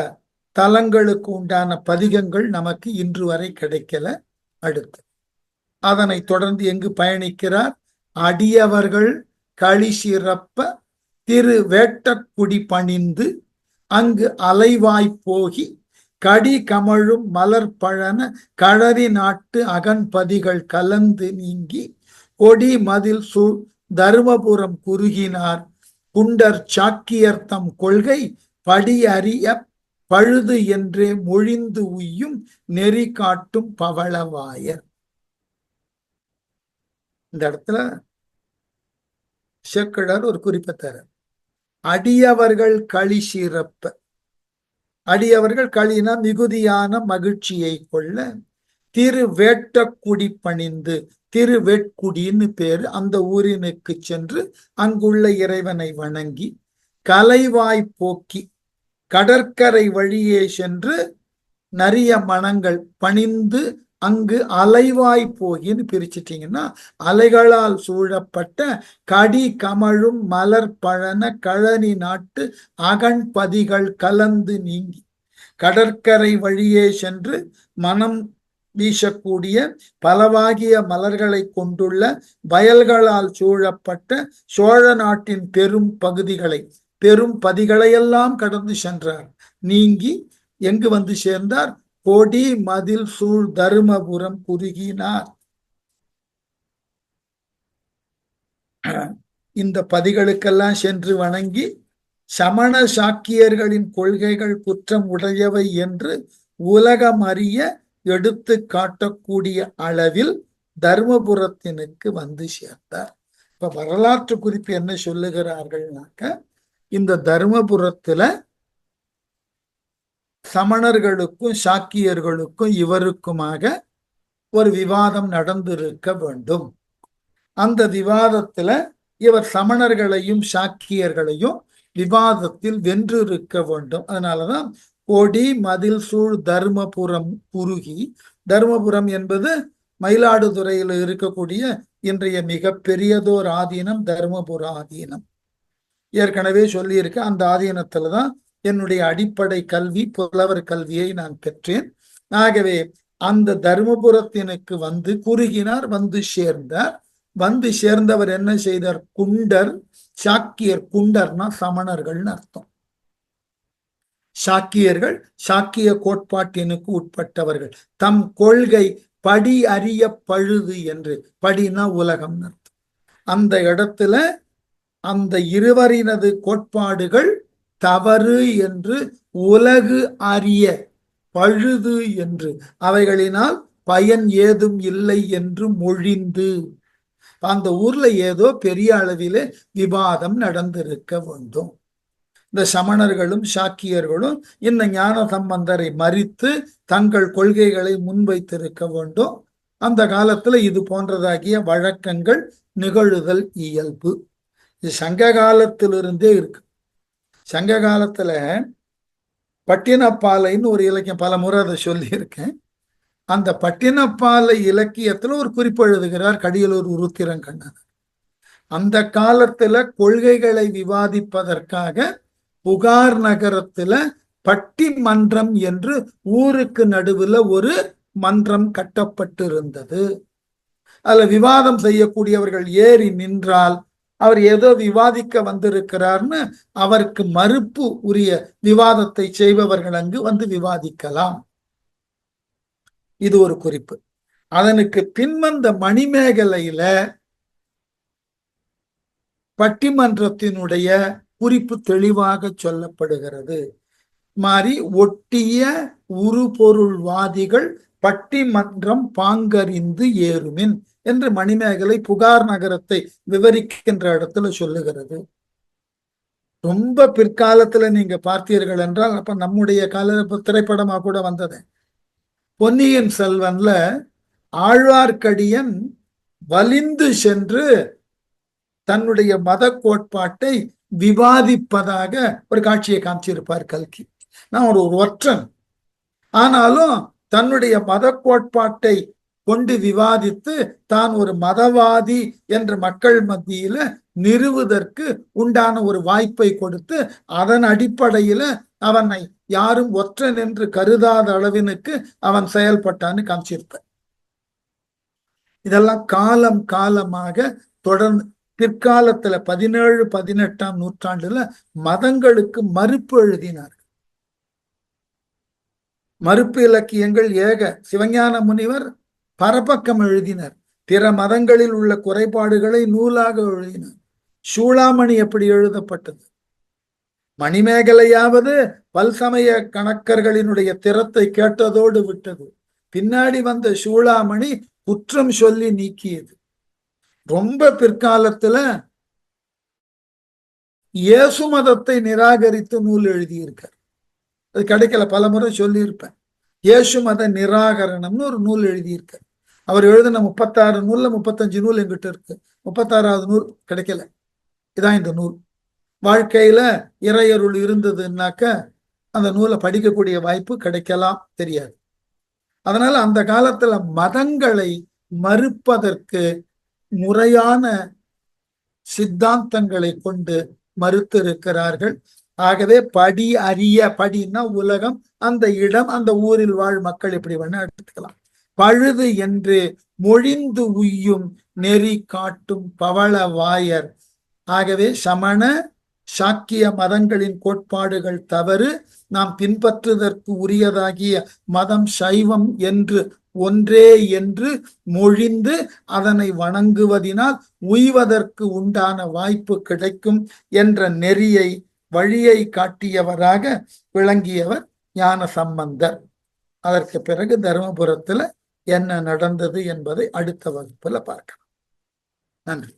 தலங்களுக்கு உண்டான பதிகங்கள் நமக்கு இன்று வரை கிடைக்கல. அடுத்து அதனை தொடர்ந்து எங்கு பயணிக்கிறார்? அடியவர்கள் களி சிறப்ப திரு வேட்டக்குடி பணிந்து அங்கு அலைவாய் போகி கடி கமழும் மலர் பழன களரி நாட்டு அகன்பதிகள் கலந்து நீங்கி கொடி மதில் சூழ் தருமபுரம் குறுகினார். குண்டர் சாக்கியர்த்தம் கொள்கை படி அறிய பழுது என்றே மொழிந்து உய்யும் நெறி காட்டும் பவளவாயர். இந்த இடத்துல சேக்கிழார் ஒரு குறிப்பிட்டார். அடியவர்கள் களி சிறப்ப, அடியவர்கள் களினா மிகுதியான மகிழ்ச்சியை கொள்ள திருவேட்டக்குடி பணிந்து, திருவேட்குடின்னு பேரு, அந்த ஊரினுக்கு சென்று அங்குள்ள இறைவனை வணங்கி கலைவாய் போக்கி கடற்கரை வழியே சென்று நிறைய மனங்கள் பணிந்து அங்கு அலைவாய் போகின்னு பிரிச்சிட்டீங்கன்னா அலைகளால் சூழப்பட்ட கடி கமழும் மலர் பழன கழனி நாட்டு அகன்பதிகள் கலந்து நீங்கி கடற்கரை வழியே சென்று மனம் வீசக்கூடிய பலவாகிய மலர்களை கொண்டுள்ள வயல்களால் சூழப்பட்ட சோழ நாட்டின் பெரும் பகுதிகளை, பெரும் பதிகளையெல்லாம் கடந்து சென்றார். நீங்கி எங்கு வந்து சேர்ந்தார்? கொடி மதில் சூழ் தருமபுரம் குறுகினார். இந்த பதிகளுக்கெல்லாம் சென்று வணங்கி சமண சாக்கியர்களின் கொள்கைகள் குற்றம் உடையவை என்று உலகம் அறிய எடுத்து காட்டக்கூடிய அளவில் தர்மபுரத்தினுக்கு வந்து சேர்ந்தார். இப்ப வரலாற்று குறிப்பு என்ன சொல்லுகிறார்கள்னாக்க, இந்த தர்மபுரத்துல சமணர்களுக்கும் சாக்கியர்களுக்கும் இவருக்குமாக ஒரு விவாதம் நடந்திருக்க வேண்டும். அந்த விவாதத்துல இவர் சமணர்களையும் சாக்கியர்களையும் விவாதத்தில் வென்று இருக்க வேண்டும். அதனாலதான் கொடி மதில் சூழ் தர்மபுரம் குறுகி, தர்மபுரம் என்பது மயிலாடுதுறையில் இருக்கக்கூடிய இன்றைய மிக பெரியதோர் ஆதீனம் தர்மபுர ஆதீனம். ஏற்கனவே சொல்லியிருக்க அந்த ஆதீனத்துலதான் என்னுடைய அடிப்படை கல்வி, புலவர் கல்வியை நான் பெற்றேன். ஆகவே அந்த தர்மபுரத்தினுக்கு வந்து குறுகினார், வந்து சேர்ந்தார். வந்து சேர்ந்தவர் என்ன செய்தார்? குண்டர் சாக்கியர், குண்டர்னா சமணர்கள்னு அர்த்தம். சாக்கியர்கள் சாக்கிய கோட்பாட்டினுக்கு உட்பட்டவர்கள். தம் கொள்கை படி அறிய பழுது என்று, படினா உலகம்னு அர்த்தம். அந்த இடத்துல அந்த இருவரினது கோட்பாடுகள் தவறு என்று உலகு அறிய, பழுது என்று, அவைகளினால் பயன் ஏதும் இல்லை என்று மொழிந்து, அந்த ஊர்ல ஏதோ பெரிய அளவிலே விவாதம் நடந்திருக்க வேண்டும். இந்த சமணர்களும் சாக்கியர்களும் இந்த ஞான சம்பந்தரை மறித்து தங்கள் கொள்கைகளை முன்வைத்திருக்க வேண்டும். அந்த காலத்துல இது போன்றதாகிய வழக்கங்கள் நிகழுதல் இயல்பு. இது சங்க காலத்திலிருந்தே இருக்கு. சங்க காலத்துல பட்டினப்பாலைன்னு ஒரு இலக்கியம், பல முறை அதை சொல்லியிருக்கேன். அந்த பட்டினப்பாலை இலக்கியத்துல ஒரு குறிப்பு எழுதுகிறார் கடியலூர் உருத்திரங்கண்ணன். அந்த காலத்துல கொள்கைகளை விவாதிப்பதற்காக புகார் நகரத்துல பட்டிமன்றம் என்று ஊருக்கு நடுவுல ஒரு மன்றம் கட்டப்பட்டிருந்தது. அதுல விவாதம் செய்யக்கூடியவர்கள் ஏறி நின்றால் அவர் ஏதோ விவாதிக்க வந்திருக்கிறார்னு அவருக்கு மறுப்பு உரிய விவாதத்தை செய்பவர்கள் அங்கு வந்து விவாதிக்கலாம். இது ஒரு குறிப்பு. அதனுக்கு பின்வந்த மணிமேகலையில பட்டிமன்றத்தினுடைய குறிப்பு தெளிவாக சொல்லப்படுகிறது. மாறி ஒட்டிய உருபொருள்வாதிகள் பட்டிமன்றம் பாங்கறிந்து ஏறுமின் என்று மணிமேகலை புகார் நகரத்தை விவரிக்கின்ற இடத்துல சொல்லுகிறது. ரொம்ப பிற்காலத்துல நீங்க பார்த்தீர்கள் என்றால், அப்ப நம்முடைய கால திரைப்படமா கூட வந்தது. பொன்னியின் செல்வன்ல ஆழ்வார்க்கடியன் வலிந்து சென்று தன்னுடைய மத கோட்பாட்டை விவாதிப்பதாக ஒரு காட்சியை காமிச்சிருப்பார் கல்கி. நான் ஒரு ஒற்றன், ஆனாலும் தன்னுடைய மத கோட்பாட்டை கொண்டு விவாதித்து தான் ஒரு மதவாதி என்ற மக்கள் மத்தியில நிறுவுவதற்கு உண்டான ஒரு வாய்ப்பை கொடுத்து அதன் அடிப்படையில அவனை யாரும் ஒற்றன் என்று கருதாத அளவினுக்கு அவன் செயல்பட்டான்னு காமிச்சிருப்ப. இதெல்லாம் காலம் காலமாக தொடர்ந்து பிற்காலத்துல 17, 18ஆம் நூற்றாண்டுல மதங்களுக்கு மறுப்பு எழுதினார். மறுப்பு இலக்கியங்கள் ஏக. சிவஞான முனிவர் பரபக்கம் எழுதினர். பிற மதங்களில் உள்ள குறைபாடுகளை நூலாக எழுதினார். சூளாமணி எப்படி எழுதப்பட்டது? மணிமேகலையாவது பல்சமய கணக்கர்களினுடைய திறத்தை கேட்டதோடு விட்டது. பின்னாடி வந்த சூளாமணி குற்றம் சொல்லி நீக்கியது. ரொம்ப பிற்காலத்துல இயேசு மதத்தை நிராகரித்து நூல் எழுதியிருக்கார். அது கிடைக்கல, பல முறை சொல்லியிருப்பேன். இயேசு மத நிராகரணம்னு ஒரு நூல் எழுதியிருக்கார். அவர் எழுதின 36 நூல்ல 35 நூல் எங்கிட்ட இருக்கு. 36வது நூல் கிடைக்கல. இதான் இந்த நூல். வாழ்க்கையில இறையருள் இருந்ததுன்னாக்க அந்த நூலை படிக்கக்கூடிய வாய்ப்பு கிடைக்கலாம், தெரியாது. அதனால அந்த காலத்துல மதங்களை மறுப்பதற்கு முறையான சித்தாந்தங்களை கொண்டு மறுத்து இருக்கிறார்கள். ஆகவே படி அறிய, படின்னா உலகம், அந்த இடம், அந்த ஊரில் வாழ் மக்கள் இப்படி வேணா எடுத்துக்கலாம். பழுது என்று மொழிந்து உய்யும் நெறி காட்டும் பவள வாயர். ஆகவே சமண சாக்கிய மதங்களின் கோட்பாடுகள் தவறு, நாம் பின்பற்றுவதற்கு உரியதாகிய மதம் சைவம் என்று ஒன்றே என்று மொழிந்து அதனை வணங்குவதினால் உய்வதற்கு உண்டான வாய்ப்பு கிடைக்கும் என்ற நெறியை வழியை காட்டியவராக விளங்கியவர் ஞான சம்பந்தர். அதற்கு பிறகு தருமபுரத்துல என்ன நடந்தது என்பதை அடுத்த வகுப்புல பார்க்கலாம். நன்றி.